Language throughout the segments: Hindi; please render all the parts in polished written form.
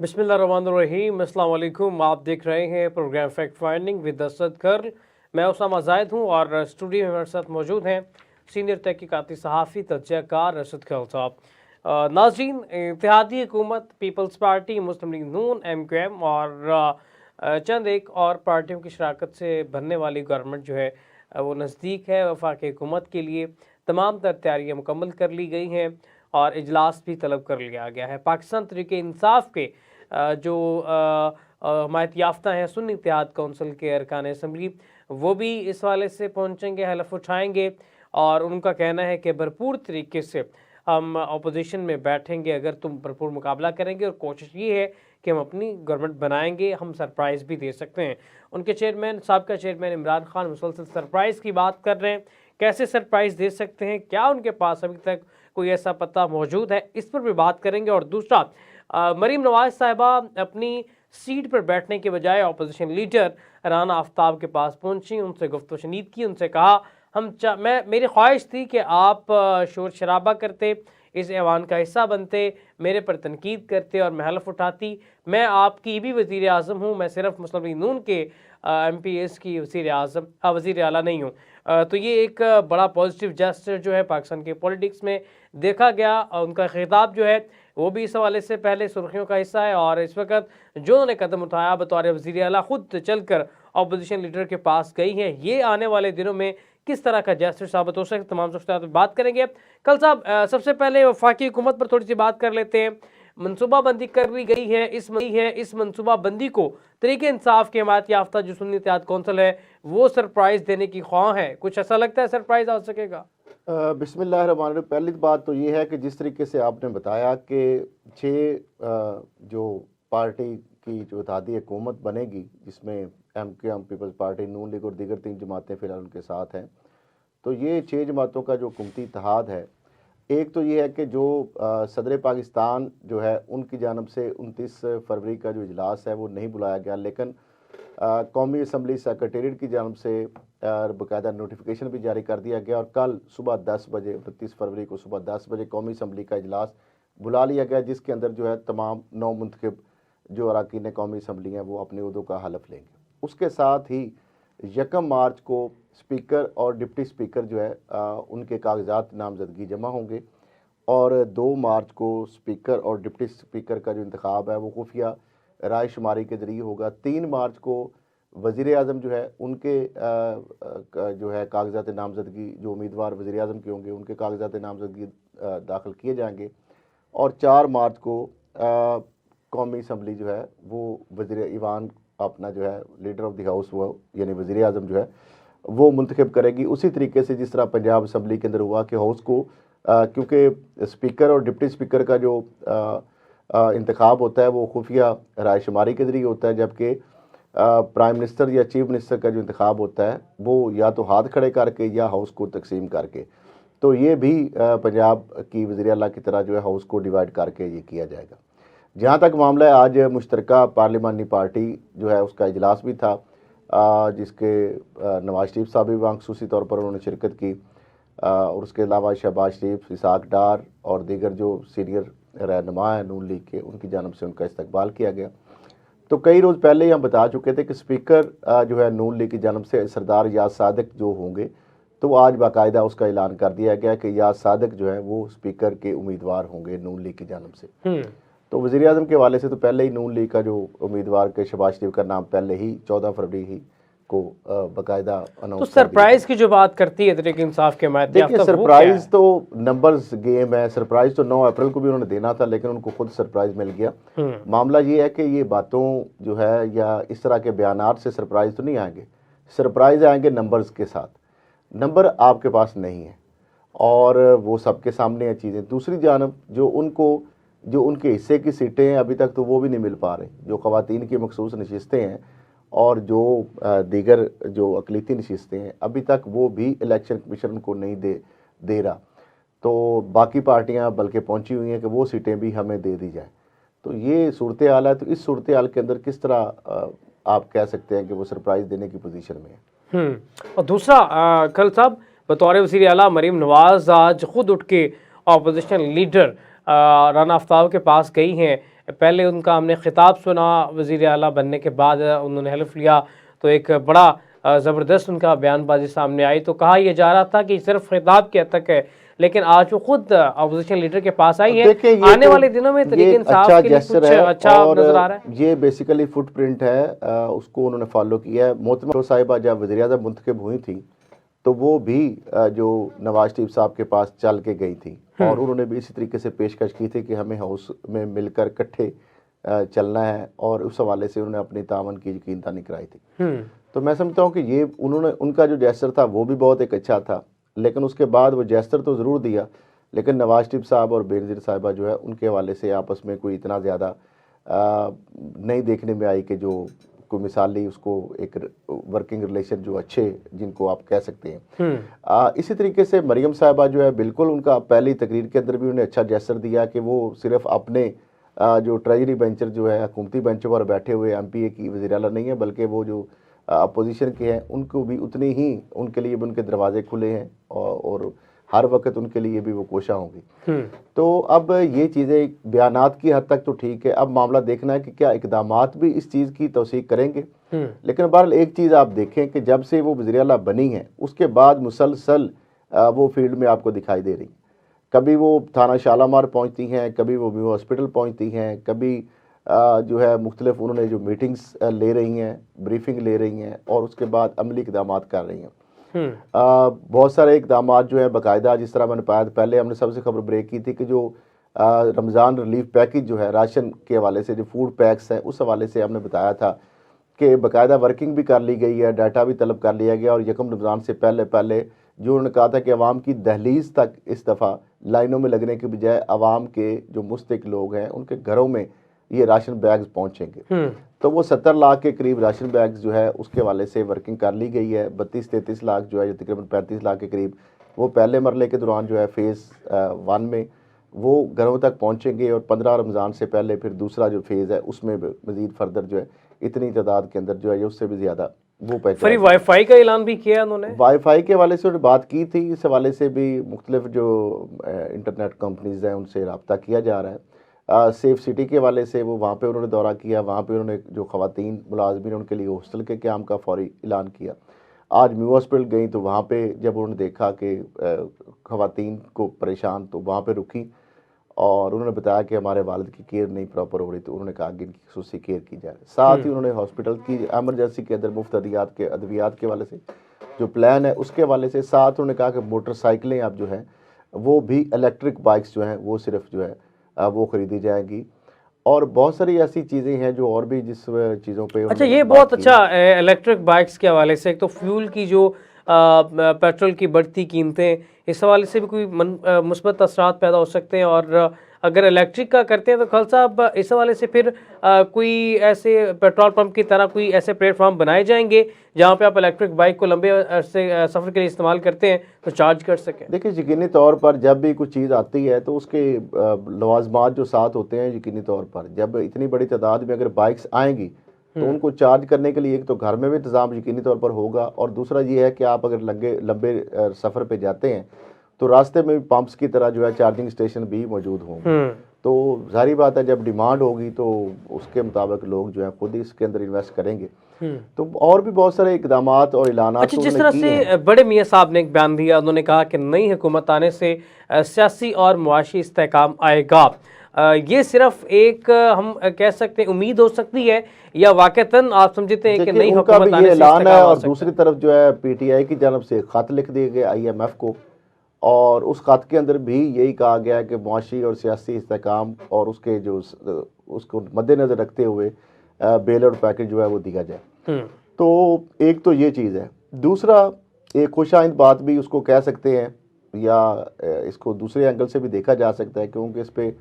बिस्मिल्लाहिर्रहमानिर्रहीम, अस्सलाम वालेकुम। आप देख रहे हैं program fact finding with Asad कर्ल। मैं उसामा जाहिद हूँ और स्टूडियो में हमारे साथ मौजूद हैं सीनियर तहकीकाती सहाफ़ी तजज़ियाकार असद कर्ल साहब। नाज़रीन, इत्तेहादी हुकूमत, पीपल्स पार्टी, मुस्लिम लीग नून, MQM और चंद एक और पार्टियों की शराकत से बनने वाली गवर्नमेंट जो है वो नज़दीक है। वफाकी हुकूमत के लिए तमाम तर तैयारियाँ मुकम्मल कर ली गई हैं और इजलास भी तलब कर लिया गया है। पाकिस्तान तहरीक इंसाफ के जो हमायत याफ्ता हैं सुन्नी इत्तेहाद कौंसिल के अरकान असम्बली, वो भी इस वाले से पहुँचेंगे, हलफ उठाएँगे और उनका कहना है कि भरपूर तरीके से हम अपोजिशन में बैठेंगे अगर तुम भरपूर मुकाबला करेंगे, और कोशिश ये है कि हम अपनी गवर्नमेंट बनाएंगे, हम सरप्राइज़ भी दे सकते हैं। उनके चेयरमैन, साबका चेयरमैन इमरान खान मुसलसल सरप्राइज़ की बात कर रहे हैं। कैसे सरप्राइज़ दे सकते हैं, क्या उनके पास अभी तक कोई ऐसा पता मौजूद है, इस पर भी बात करेंगे। और दूसरा, मरीम नवाज साहिबा अपनी सीट पर बैठने के बजाय अपोजिशन लीडर राना आफ्ताब के पास पहुंची, उनसे गुफ्तगू शनीद की, उनसे कहा मेरी ख्वाहिश थी कि आप शोर शराबा करते, इस ऐवान का हिस्सा बनते, मेरे पर तनकीद करते और मैं हलफ उठाती। मैं आपकी भी वज़ीर आज़म हूँ, मैं सिर्फ मुस्लिम लीग नून के MPs की वज़ीर आला नहीं हूँ। तो ये एक बड़ा पॉजिटिव जेस्चर जो है पाकिस्तान के पॉलिटिक्स में देखा गया। उनका खिताब जो है वो भी इस हवाले से पहले सुर्खियों का हिस्सा है और इस वक्त जो उन्होंने कदम उठाया बतौर वज़ीर आला, खुद चलकर अपोजिशन लीडर के पास गई हैं, ये आने वाले दिनों में किस तरह का जेस्चर साबित हो सकता है, तमाम सबसे बात करेंगे। कल साहब, सबसे पहले वफाकी हुकूमत पर थोड़ी सी बात कर लेते हैं। मनसूबाबंदी कर ली गई है, इस मनसूबाबंदी को तरीके इंसाफ के हमायत याफ्ता जो सुन्नी इत्तेहाद कौंसिल है वो सरप्राइज़ देने की ख्वाह है। कुछ ऐसा लगता है सरप्राइज़ आ सकेगा? बिस्मिल्लाहिर्रहमानिर्रहीम। पहली बात तो ये है कि जिस तरीके से आपने बताया कि 6 जो पार्टी की जो इत्तेहादी हुकूमत बनेगी, जिसमें MQM, पीपल्स पार्टी, नून लीग और दीगर 3 जमातें फ़िलहाल उनके साथ हैं, तो ये 6 जमातों का जो हुकूमती इत्तेहाद है, एक तो ये है कि जो सदर पाकिस्तान जो है उनकी जानब से 29 फरवरी का जो इजलास है वो नहीं बुलाया गया, लेकिन कौमी असम्बली सेक्रेटेरिएट की जानब से बाकायदा नोटिफिकेशन भी जारी कर दिया गया और कल सुबह 10 बजे 29 फरवरी को सुबह 10 बजे कौमी असम्बली का इजलास बुला लिया गया, जिसके अंदर जो है तमाम 9 मुंतखब जो अरकान कौमी असम्बली हैं वो अपने उहदों का हलफ लेंगे। उसके साथ ही 1 मार्च को स्पीकर और डिप्टी स्पीकर जो है उनके कागजात नामजदगी जमा होंगे और 2 मार्च को स्पीकर और डिप्टी स्पीकर का जो इंतखाब है वो खुफिया राय शुमारी के ज़रिए होगा। 3 मार्च को वज़ीर आज़म जो है उनके जो है कागजात नामजदगी, जो उम्मीदवार वज़ीर आज़म के होंगे उनके कागजात नामजदगी दाखिल किए जाएंगे और 4 मार्च को कौमी असम्बली जो है वो वज़ीर ईवान अपना जो है लीडर ऑफ द हाउस वो यानी वज़ीर आज़म जो है वो मुंतखब करेगी। उसी तरीके से जिस तरह पंजाब असम्बली के अंदर हुआ कि हाउस को क्योंकि स्पीकर और डिप्टी स्पीकर का जो इंतखाब होता है वो खुफिया राय शुमारी के ज़रिए होता है, जबकि प्राइम मिनिस्टर या चीफ मिनिस्टर का जो इंतखाब होता है वो या तो हाथ खड़े करके या हाउस को तकसीम करके। तो ये भी पंजाब की वज़ीर आला की तरह जो है हाउस को डिवाइड करके ये किया जाएगा। जहाँ तक मामला है, आज मुश्तरका पार्लिमानी पार्टी जो है उसका इजलास भी था, जिसके नवाज शरीफ साहब भी वहाँ खसूसी तौर पर उन्होंने शिरकत की और उसके अलावा शहबाज शरीफ, इसाक डार और दीगर जो सीनियर रहनुमा हैं नून लीग के, उनकी जानब से उनका इस्तकबाल किया गया। तो कई रोज़ पहले ही हम बता चुके थे कि स्पीकर जो है नून लीग की जानब से सरदार याद सादिक जो होंगे, तो आज बाकायदा उसका ऐलान कर दिया गया कि याद सादिक जो है वो स्पीकर के उम्मीदवार होंगे नून लीग की जानब से। तो वज़ीर आज़म के हवाले से तो पहले ही नून लीग का जो उम्मीदवार के शहबाज शरीफ का नाम पहले ही 14 फरवरी ही को बाकायदा अनाउंस। तो सरप्राइज की जो बात करती है तहरीक इंसाफ के हमायत याफ्ता, देखिए सरप्राइज तो नंबर्स गेम है। सरप्राइज तो 9 अप्रैल को भी उन्होंने देना था, लेकिन उनको खुद सरप्राइज मिल गया। मामला ये है कि ये बातों जो है या इस तरह के बयानात से सरप्राइज तो नहीं आएंगे, सरप्राइज आएंगे नंबर्स के साथ। नंबर आपके पास नहीं है और वो सबके सामने है चीज़ें। दूसरी जानब जो उनके हिस्से की सीटें हैं अभी तक तो वो भी नहीं मिल पा रही, जो ख़वातीन की मखसूस नशिस्तें हैं और जो दीगर जो अक़लीती नशिस्तें हैं अभी तक वो भी इलेक्शन कमीशन को नहीं दे रहा। तो बाकी पार्टियां बल्कि पहुंची हुई हैं कि वो सीटें भी हमें दे दी जाए। तो ये सूरत हाल है। तो इस सूरत हाल के अंदर किस तरह आप कह सकते हैं कि वो सरप्राइज़ देने की पोजीशन में है। और दूसरा, कल साहब बतौर वज़ीर आला मरीम नवाज आज खुद उठ के अपोजिशन लीडर राना आफ्ताब के पास गई हैं, पहले उनका हमने खिताब सुना वज़ीर आला बनने के बाद, उन्होंने हल्फ लिया तो एक बड़ा ज़बरदस्त उनका बयानबाजी सामने आई। तो कहा यह जा रहा था कि सिर्फ खिताब के हद तक है, लेकिन आज वो खुद अपोजिशन लीडर के पास आई है। आने वाले दिनों में तरीके इंसाफ के लिए कुछ अच्छा नजर आ रहा है। ये बेसिकली फुटप्रिंट है, उसको उन्होंने फॉलो किया है। मोहतरमा साहिबा जब वज़ीर-ए-आज़म मुंतखब हुई थी तो वो भी जो नवाज शरीफ साहब के पास चल के गई थी और उन्होंने भी इसी तरीके से पेशकश की थी कि हमें हाउस में मिलकर इकट्ठे चलना है, और उस हवाले से उन्होंने अपनी तावन की यकीनदानी कराई थी। तो मैं समझता हूँ कि ये उनका जो जेस्चर था वो भी बहुत एक अच्छा था, लेकिन उसके बाद वो जेस्चर तो ज़रूर दिया, लेकिन नवाज शरीफ साहब और बेनज़ीर साहिबा जो है उनके हवाले से आपस में कोई इतना ज़्यादा नहीं देखने में आई कि जो कोई मिसाली उसको एक वर्किंग रिलेशन जो अच्छे जिनको आप कह सकते हैं। इसी तरीके से मरियम साहिबा जो है, बिल्कुल उनका पहली तकरीर के अंदर भी उन्हें अच्छा जेस्चर दिया कि वो सिर्फ अपने जो ट्रेजरी बेंचर जो है हुकूमती बेंचों पर बैठे हुए MPA की वज़ीर आला नहीं है, बल्कि वो जो अपोजिशन के हैं उनको भी उतनी ही उनके लिए भी उनके दरवाजे खुले हैं और हर वक्त उनके लिए भी वो कोशा होंगी। तो अब ये चीज़ें बयानात की हद तक तो ठीक है, अब मामला देखना है कि क्या इकदामात भी इस चीज़ की तौसीक करेंगे। लेकिन बहरहाल एक चीज़ आप देखें कि जब से वो वज़ीर आला बनी है उसके बाद मुसलसल वो फील्ड में आपको दिखाई दे रही। कभी वो थाना शालामार पहुँचती हैं, कभी वो व्यू हॉस्पिटल पहुँचती हैं, कभी जो है मुख्तलिफ उन्होंने जो मीटिंग्स ले रही हैं, ब्रीफिंग ले रही हैं और उसके बाद अमली इक़दामात कर रही हैं। बहुत सारे इक़दामात जो है बाकायदा, जिस तरह मैंने पाया पहले हमने सबसे खबर ब्रेक की थी कि जो रमज़ान रिलीफ पैकेज जो है राशन के हवाले से, जो फूड पैक्स हैं, उस हवाले से हमने बताया था कि बाकायदा वर्किंग भी कर ली गई है, डाटा भी तलब कर लिया गया और यकम रमज़ान से पहले पहले जो उन्होंने कहा था कि अवाम की दहलीज तक इस दफ़ा लाइनों में लगने के बजाय अवाम के जो मुस्तहिक लोग हैं उनके घरों में ये राशन बैग्स पहुंचेंगे। तो वो 70 लाख के करीब राशन बैग्स जो है उसके हवाले से वर्किंग कर ली गई है। 32-33 लाख जो है, तकरीबन 35 लाख के करीब वो पहले मरले के दौरान जो है फ़ेज़ 1 में वो घरों तक पहुंचेंगे और 15 रमज़ान से पहले फिर दूसरा जो फेज़ है उसमें मज़ीद फर्दर जो है इतनी तादाद के अंदर जो है उससे भी ज़्यादा वो फ्री वाईफाई का ऐलान भी किया उन्होंने। वाईफाई के हवाले से उन्होंने बात की थी, इस हवाले से भी मुख्तलिफ जो इंटरनेट कंपनीज़ हैं उनसे रब्ता किया जा रहा है। सेफ सिटी के हवाले से वो वहाँ पे उन्होंने दौरा किया, वहाँ पे उन्होंने जो ख़वातीन मुलाज़मीन उनके लिए हॉस्टल के क़याम का फौरी ऐलान किया। आज म्यू हॉस्पिटल गई तो वहाँ पे जब उन्होंने देखा कि ख़वातीन को परेशान, तो वहाँ पे रुकी और उन्होंने बताया कि हमारे वालिद की केयर नहीं प्रॉपर हो रही, तो उन्होंने कहा कि इनकी खुसूसी केयर की जाए। साथ ही उन्होंने हॉस्पिटल की एमरजेंसी के अंदर मुफ्त अद्वियात के हवाले से जो प्लान है उसके हवाले से, साथ उन्होंने कहा कि मोटरसाइकिलें अब जो हैं वो भी इलेक्ट्रिक बाइक्स जो हैं वो सिर्फ जो है वो ख़रीदी जाएंगी और बहुत सारी ऐसी चीज़ें हैं जो और भी जिस चीज़ों पे। अच्छा, ये बहुत अच्छा इलेक्ट्रिक बाइक्स के हवाले से, एक तो फ्यूल की जो पेट्रोल की बढ़ती कीमतें, इस हवाले से भी कोई मुस्बत असरात पैदा हो सकते हैं और अगर इलेक्ट्रिक का करते हैं तो खल साहब इस हवाले से फिर कोई ऐसे पेट्रोल पंप की तरह कोई ऐसे प्लेटफॉर्म बनाए जाएंगे जहां पे आप इलेक्ट्रिक बाइक को लंबे अरसे सफ़र के लिए इस्तेमाल करते हैं तो चार्ज कर सकें। देखिए, यकीनी तौर पर जब भी कुछ चीज़ आती है तो उसके लवाजमात जो साथ होते हैं, यकीनी तौर पर जब इतनी बड़ी तादाद में अगर बाइक्स आएंगी तो उनको चार्ज करने के लिए एक तो घर में भी इंतज़ाम यकीनी तौर पर होगा और दूसरा ये है कि आप अगर लंबे सफ़र पे जाते हैं तो रास्ते में भी पंप्स की तरह जो है चार्जिंग स्टेशन भी मौजूद होंगे। तो जाहिर बात है जब डिमांड होगी तो उसके मुताबिक लोग जो है खुद ही इसके अंदर इन्वेस्ट करेंगे। तो और भी बहुत सारे इकदामात और ऐलानात। अच्छा, जिस तरह से बड़े मियाँ साहब ने एक बयान दिया, उन्होंने कहा कि नई हुकूमत आने से सियासी और मुआशी इस्तेहकाम आएगा, ये सिर्फ एक हम कह सकते हैं उम्मीद हो सकती है या वाकईतन आप समझते हैं कि नई हुकूमत आने से ऐलान है? और दूसरी तरफ जो है PTI की जानब से खत लिख दिए गए IMF को और उस खत के अंदर भी यही कहा गया है कि मुआशी और सियासी इस्तेहकाम और उसके जो उसको मद्देनज़र रखते हुए बेल आउट पैकेज जो है वो दिया जाए। तो एक तो ये चीज़ है। दूसरा, एक खुशाइंद बात भी उसको कह सकते हैं या इसको दूसरे एंगल से भी देखा जा सकता है, क्योंकि इस पर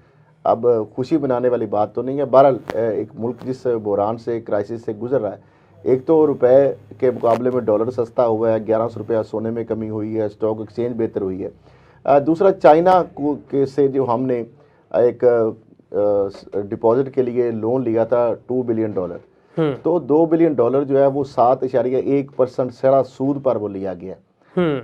अब खुशी बनाने वाली बात तो नहीं है। बहरहाल एक मुल्क जिस बहरान से, क्राइसिस से गुजर रहा है, एक तो रुपए के मुकाबले में डॉलर सस्ता हुआ है, 1100 रुपया सोने में कमी हुई है, स्टॉक एक्सचेंज बेहतर हुई है। दूसरा, चाइना के से जो हमने एक डिपॉजिट के लिए लोन लिया था $2 बिलियन, तो $2 बिलियन जो है वो 7.1% सड़ा सूद पर वो लिया गया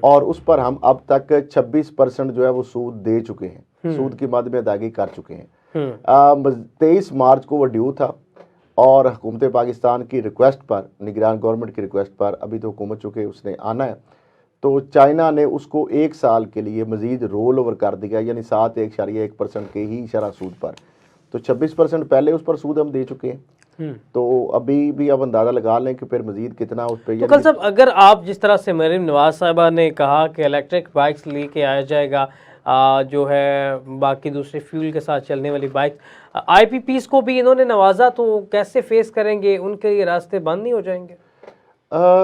और उस पर हम अब तक 26% जो है वो सूद दे चुके हैं, सूद की मद में अदायगी कर चुके हैं। 23 मार्च को वो ड्यू था और हुकूमत पाकिस्तान की रिक्वेस्ट पर, निगरान गवर्नमेंट की रिक्वेस्ट पर, अभी तो हुकूमत चूँकि उसने आना है, तो चाइना ने उसको 1 साल के लिए मज़ीद रोल ओवर कर दिया, यानी 7.1% के ही शरह सूद पर। तो 26% पहले उस पर सूद हम दे चुके हैं। तो अभी भी आप अंदाज़ा लगा लें कि फिर मज़ीद कितना उस पर। तो कल साहब, अगर आप जिस तरह से मरीम नवाज साहिबा ने कहा कि इलेक्ट्रिक बाइक्स लेके आया जाएगा, जो है बाकी दूसरे फ्यूल के साथ चलने वाली बाइक, आईपीपीस को भी इन्होंने नवाजा, तो कैसे फेस करेंगे? उनके ये रास्ते बंद नहीं हो जाएंगे?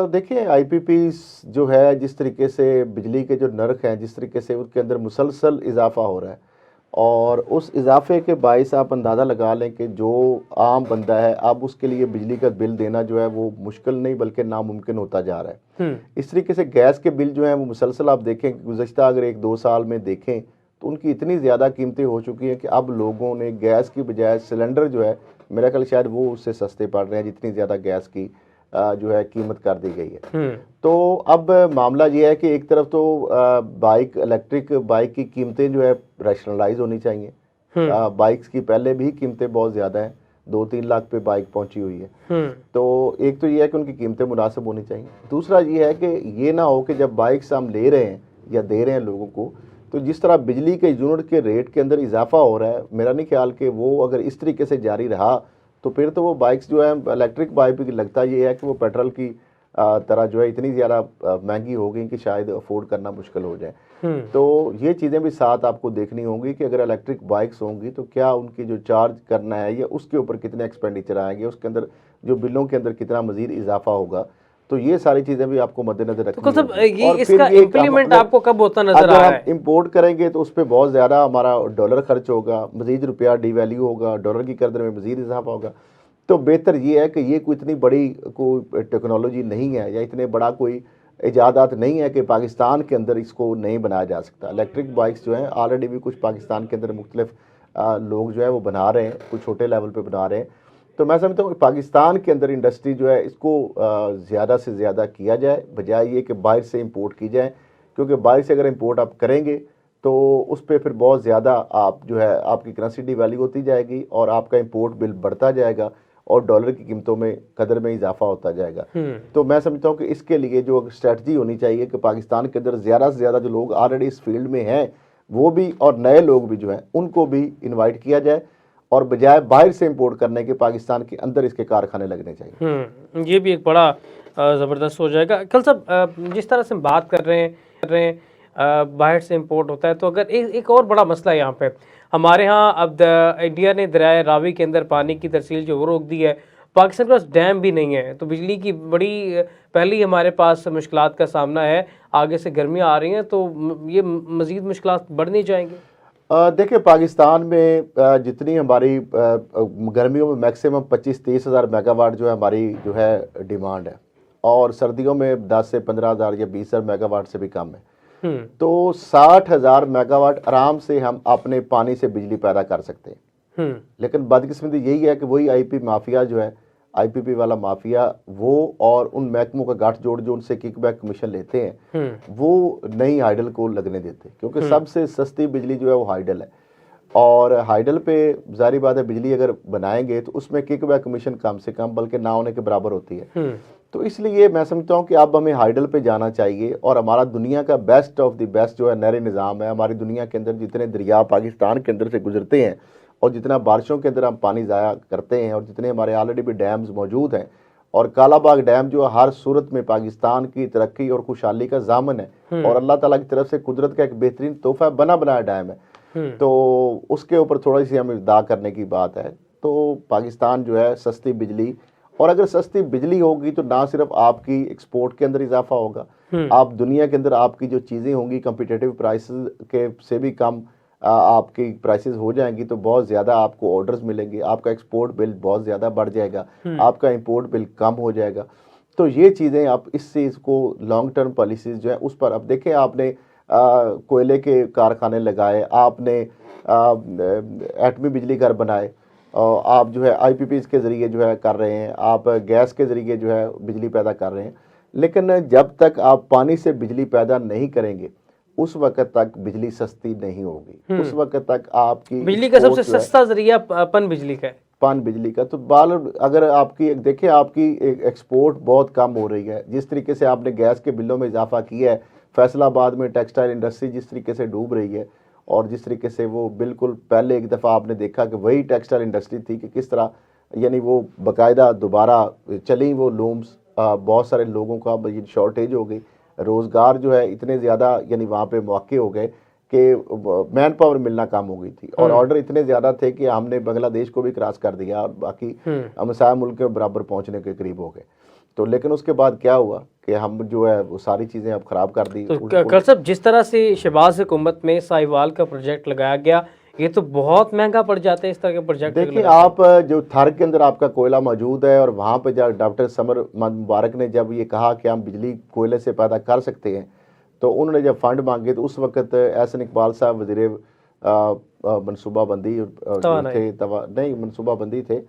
देखिए, आईपीपीस जो है, जिस तरीके से बिजली के जो नर्ख हैं, जिस तरीके से उसके अंदर मुसलसल इजाफा हो रहा है, और उस इजाफे के बायस आप अंदाज़ा लगा लें कि जो आम बंदा है, अब उसके लिए बिजली का बिल देना जो है वो मुश्किल नहीं बल्कि नामुमकिन होता जा रहा है। इस तरीके से गैस के बिल जो हैं वो मुसलसल आप देखें कि गुज़श्ता अगर 1-2 साल में देखें तो उनकी इतनी ज़्यादा कीमतें हो चुकी हैं कि अब लोगों ने गैस की बजाय सिलेंडर जो है, मेरा ख्याल शायद वो उससे सस्ते पड़ रहे हैं जितनी ज़्यादा गैस की जो है कीमत कर दी गई है। तो अब मामला ये है कि एक तरफ तो बाइक, इलेक्ट्रिक बाइक की कीमतें जो है रैशनलाइज होनी चाहिए। बाइक्स की पहले भी कीमतें बहुत ज़्यादा हैं, 2-3 लाख पे बाइक पहुंची हुई है। तो एक तो ये है कि उनकी कीमतें मुनासिब होनी चाहिए। दूसरा ये है कि ये ना हो कि जब बाइक्स हम ले रहे हैं या दे रहे हैं लोगों को, तो जिस तरह बिजली के यूनिट के रेट के अंदर इजाफा हो रहा है, मेरा नहीं ख्याल कि वो अगर इस तरीके से जारी रहा तो फिर तो वो बाइक्स जो है, इलेक्ट्रिक बाइक भी लगता ये है कि वो पेट्रोल की तरह जो है इतनी ज़्यादा महंगी हो गई कि शायद अफोर्ड करना मुश्किल हो जाए। तो ये चीज़ें भी साथ आपको देखनी होंगी कि अगर इलेक्ट्रिक बाइक्स होंगी तो क्या उनकी जो चार्ज करना है या उसके ऊपर कितने एक्सपेंडिचर आएंगे, उसके अंदर जो बिलों के अंदर कितना मज़ीद इजाफा होगा। तो ये सारी चीज़ें भी आपको मद्देनजर रखनी तो सब होंगी। ये और इसका फिर ये इम्प्लीमेंट आपको कब होता नजर आ रहा है? इंपोर्ट करेंगे तो उस पर बहुत ज़्यादा हमारा डॉलर खर्च होगा, मज़ीद रुपया डिवैल्यू होगा, डॉलर की कदर में मज़ीद इजाफा होगा। तो बेहतर ये है कि ये कोई इतनी बड़ी कोई टेक्नोलॉजी नहीं है या इतने बड़ा कोई इजादात नहीं है कि पाकिस्तान के अंदर इसको नहीं बनाया जा सकता। इलेक्ट्रिक बाइक्स जो हैं ऑलरेडी भी कुछ पाकिस्तान के अंदर मुख्तलिफ लोग जो है वो बना रहे हैं, कुछ छोटे लेवल पे बना रहे हैं। तो मैं समझता हूँ कि पाकिस्तान के अंदर इंडस्ट्री जो है इसको ज़्यादा से ज़्यादा किया जाए, बजाय ये कि बाहर से इंपोर्ट की जाए, क्योंकि बाहर से अगर इंपोर्ट आप करेंगे तो उस पर फिर बहुत ज़्यादा आप जो है आपकी करेंसी डिवैल्यू होती जाएगी और आपका इंपोर्ट बिल बढ़ता जाएगा और डॉलर की कीमतों में कदर में इजाफा होता जाएगा। तो मैं समझता हूँ कि इसके लिए जो स्ट्रेटजी होनी चाहिए कि पाकिस्तान के अंदर ज़्यादा से ज़्यादा जो लोग ऑलरेडी इस फील्ड में हैं वो भी और नए लोग भी जो हैं उनको भी इनवाइट किया जाए और बजाय बाहर से इंपोर्ट करने के पाकिस्तान के अंदर इसके कारखाने लगने चाहिए। ये भी एक बड़ा ज़बरदस्त हो जाएगा। कल साहब, जिस तरह से हम बात कर रहे हैं बाहर से इंपोर्ट होता है, तो अगर एक और बड़ा मसला है यहाँ पे, हमारे यहाँ अब इंडिया ने दरियाए रावी के अंदर पानी की तरसील जो वो रोक दी है, पाकिस्तान के पास डैम भी नहीं है, तो बिजली की बड़ी पहले ही हमारे पास मुश्किलात का सामना है, आगे से गर्मियाँ आ रही हैं तो ये मज़ीद मुश्किलात बढ़नी जाएंगी। देखिए, पाकिस्तान में जितनी हमारी गर्मियों में मैक्सिमम 25-30 हज़ार मेगावाट जो है हमारी जो है डिमांड है, और सर्दियों में 10 से 15 हज़ार या 20 हज़ार मेगावाट से भी कम है। तो 60 हज़ार मेगावाट आराम से हम अपने पानी से बिजली पैदा कर सकते हैं। लेकिन बदकिस्मती यही है कि वही आईपी माफिया जो है, आईपीपी वाला माफिया, वो और उन महकमों का गठजोड़ जो उनसे किकबैक कमीशन लेते हैं वो नई हाइडल को लगने देते, क्योंकि सबसे सस्ती बिजली जो है वो हाइडल है, और हाइडल पे जारी बात है बिजली अगर बनाएंगे तो उसमें किकबैक कमीशन कम से कम बल्कि ना होने के बराबर होती है। तो इसलिए मैं समझता हूँ कि अब हमें हाइडल पे जाना चाहिए, और हमारा दुनिया का बेस्ट ऑफ द बेस्ट जो है नहरी निज़ाम है। हमारी दुनिया के अंदर जितने दरिया पाकिस्तान के अंदर से गुजरते हैं और जितना बारिशों के अंदर हम पानी ज़ाया करते हैं और जितने हमारे ऑलरेडी भी डैम्स मौजूद हैं, और कालाबाग डैम जो हर सूरत में पाकिस्तान की तरक्की और खुशहाली का ज़ामन है और अल्लाह ताला की तरफ से कुदरत का एक बेहतरीन तोहफा बना बनाया डैम है, तो उसके ऊपर थोड़ी सी हमें इब्दा करने की बात है। तो पाकिस्तान जो है सस्ती बिजली, और अगर सस्ती बिजली होगी तो ना सिर्फ आपकी एक्सपोर्ट के अंदर इजाफा होगा, आप दुनिया के अंदर आपकी जो चीज़ें होंगी कंपिटेटिव प्राइसेस के से भी कम आपकी प्राइसेस हो जाएंगी, तो बहुत ज़्यादा आपको ऑर्डर्स मिलेंगे, आपका एक्सपोर्ट बिल बहुत ज़्यादा बढ़ जाएगा, आपका इंपोर्ट बिल कम हो जाएगा। तो ये चीज़ें आप इस चीज़ को लॉन्ग टर्म पॉलिसीज़ जो है उस पर अब देखें, आपने कोयले के कारखाने लगाए, आपने एटमी बिजली घर बनाए, आप जो है आईपीपीज के ज़रिए जो है कर रहे हैं, आप गैस के ज़रिए जो है बिजली पैदा कर रहे हैं, लेकिन जब तक आप पानी से बिजली पैदा नहीं करेंगे उस वक्त तक बिजली सस्ती नहीं होगी। उस वक्त तक आपकी बिजली का सबसे export जो है, सस्ता जरिया पन बिजली का है। पान बिजली का, तो बाल अगर आपकी देखिए आपकी एक्सपोर्ट बहुत कम हो रही है। जिस तरीके से आपने गैस के बिलों में इजाफा किया है, फैसलाबाद में टेक्सटाइल इंडस्ट्री जिस तरीके से डूब रही है, और जिस तरीके से वो बिल्कुल पहले एक दफ़ा आपने देखा कि वही टेक्सटाइल इंडस्ट्री थी कि किस तरह यानी वो बाकायदा दोबारा चली वो लूम्स, बहुत सारे लोगों का शॉर्टेज हो गई, रोज़गार जो है इतने ज़्यादा यानी वहाँ पे मौके हो गए कि मैन पावर मिलना कम हो गई थी, और ऑर्डर इतने ज़्यादा थे कि हमने बांग्लादेश को भी क्रॉस कर दिया और बाकी हमसाया मुल्क के बराबर पहुंचने के करीब हो गए। तो लेकिन उसके बाद क्या हुआ कि हम जो है वो सारी चीज़ें अब ख़राब कर दी। तो कर साहब, जिस तरह से शहबाज हुकूमत में साहिवाल का प्रोजेक्ट लगाया गया, ये तो बहुत महंगा पड़ जाता है इस तरह के प्रोजेक्ट। देखिए आप जो थर के अंदर आपका कोयला मौजूद है, और वहाँ पे जब डॉक्टर समर मुबारक ने जब ये कहा कि हम बिजली कोयले से पैदा कर सकते हैं, तो उन्होंने जब फंड मांगे तो उस वक्त एहसन इकबाल साहब वज़ीर मनसूबाबंदी थे, नहीं मनसूबाबंदी थे,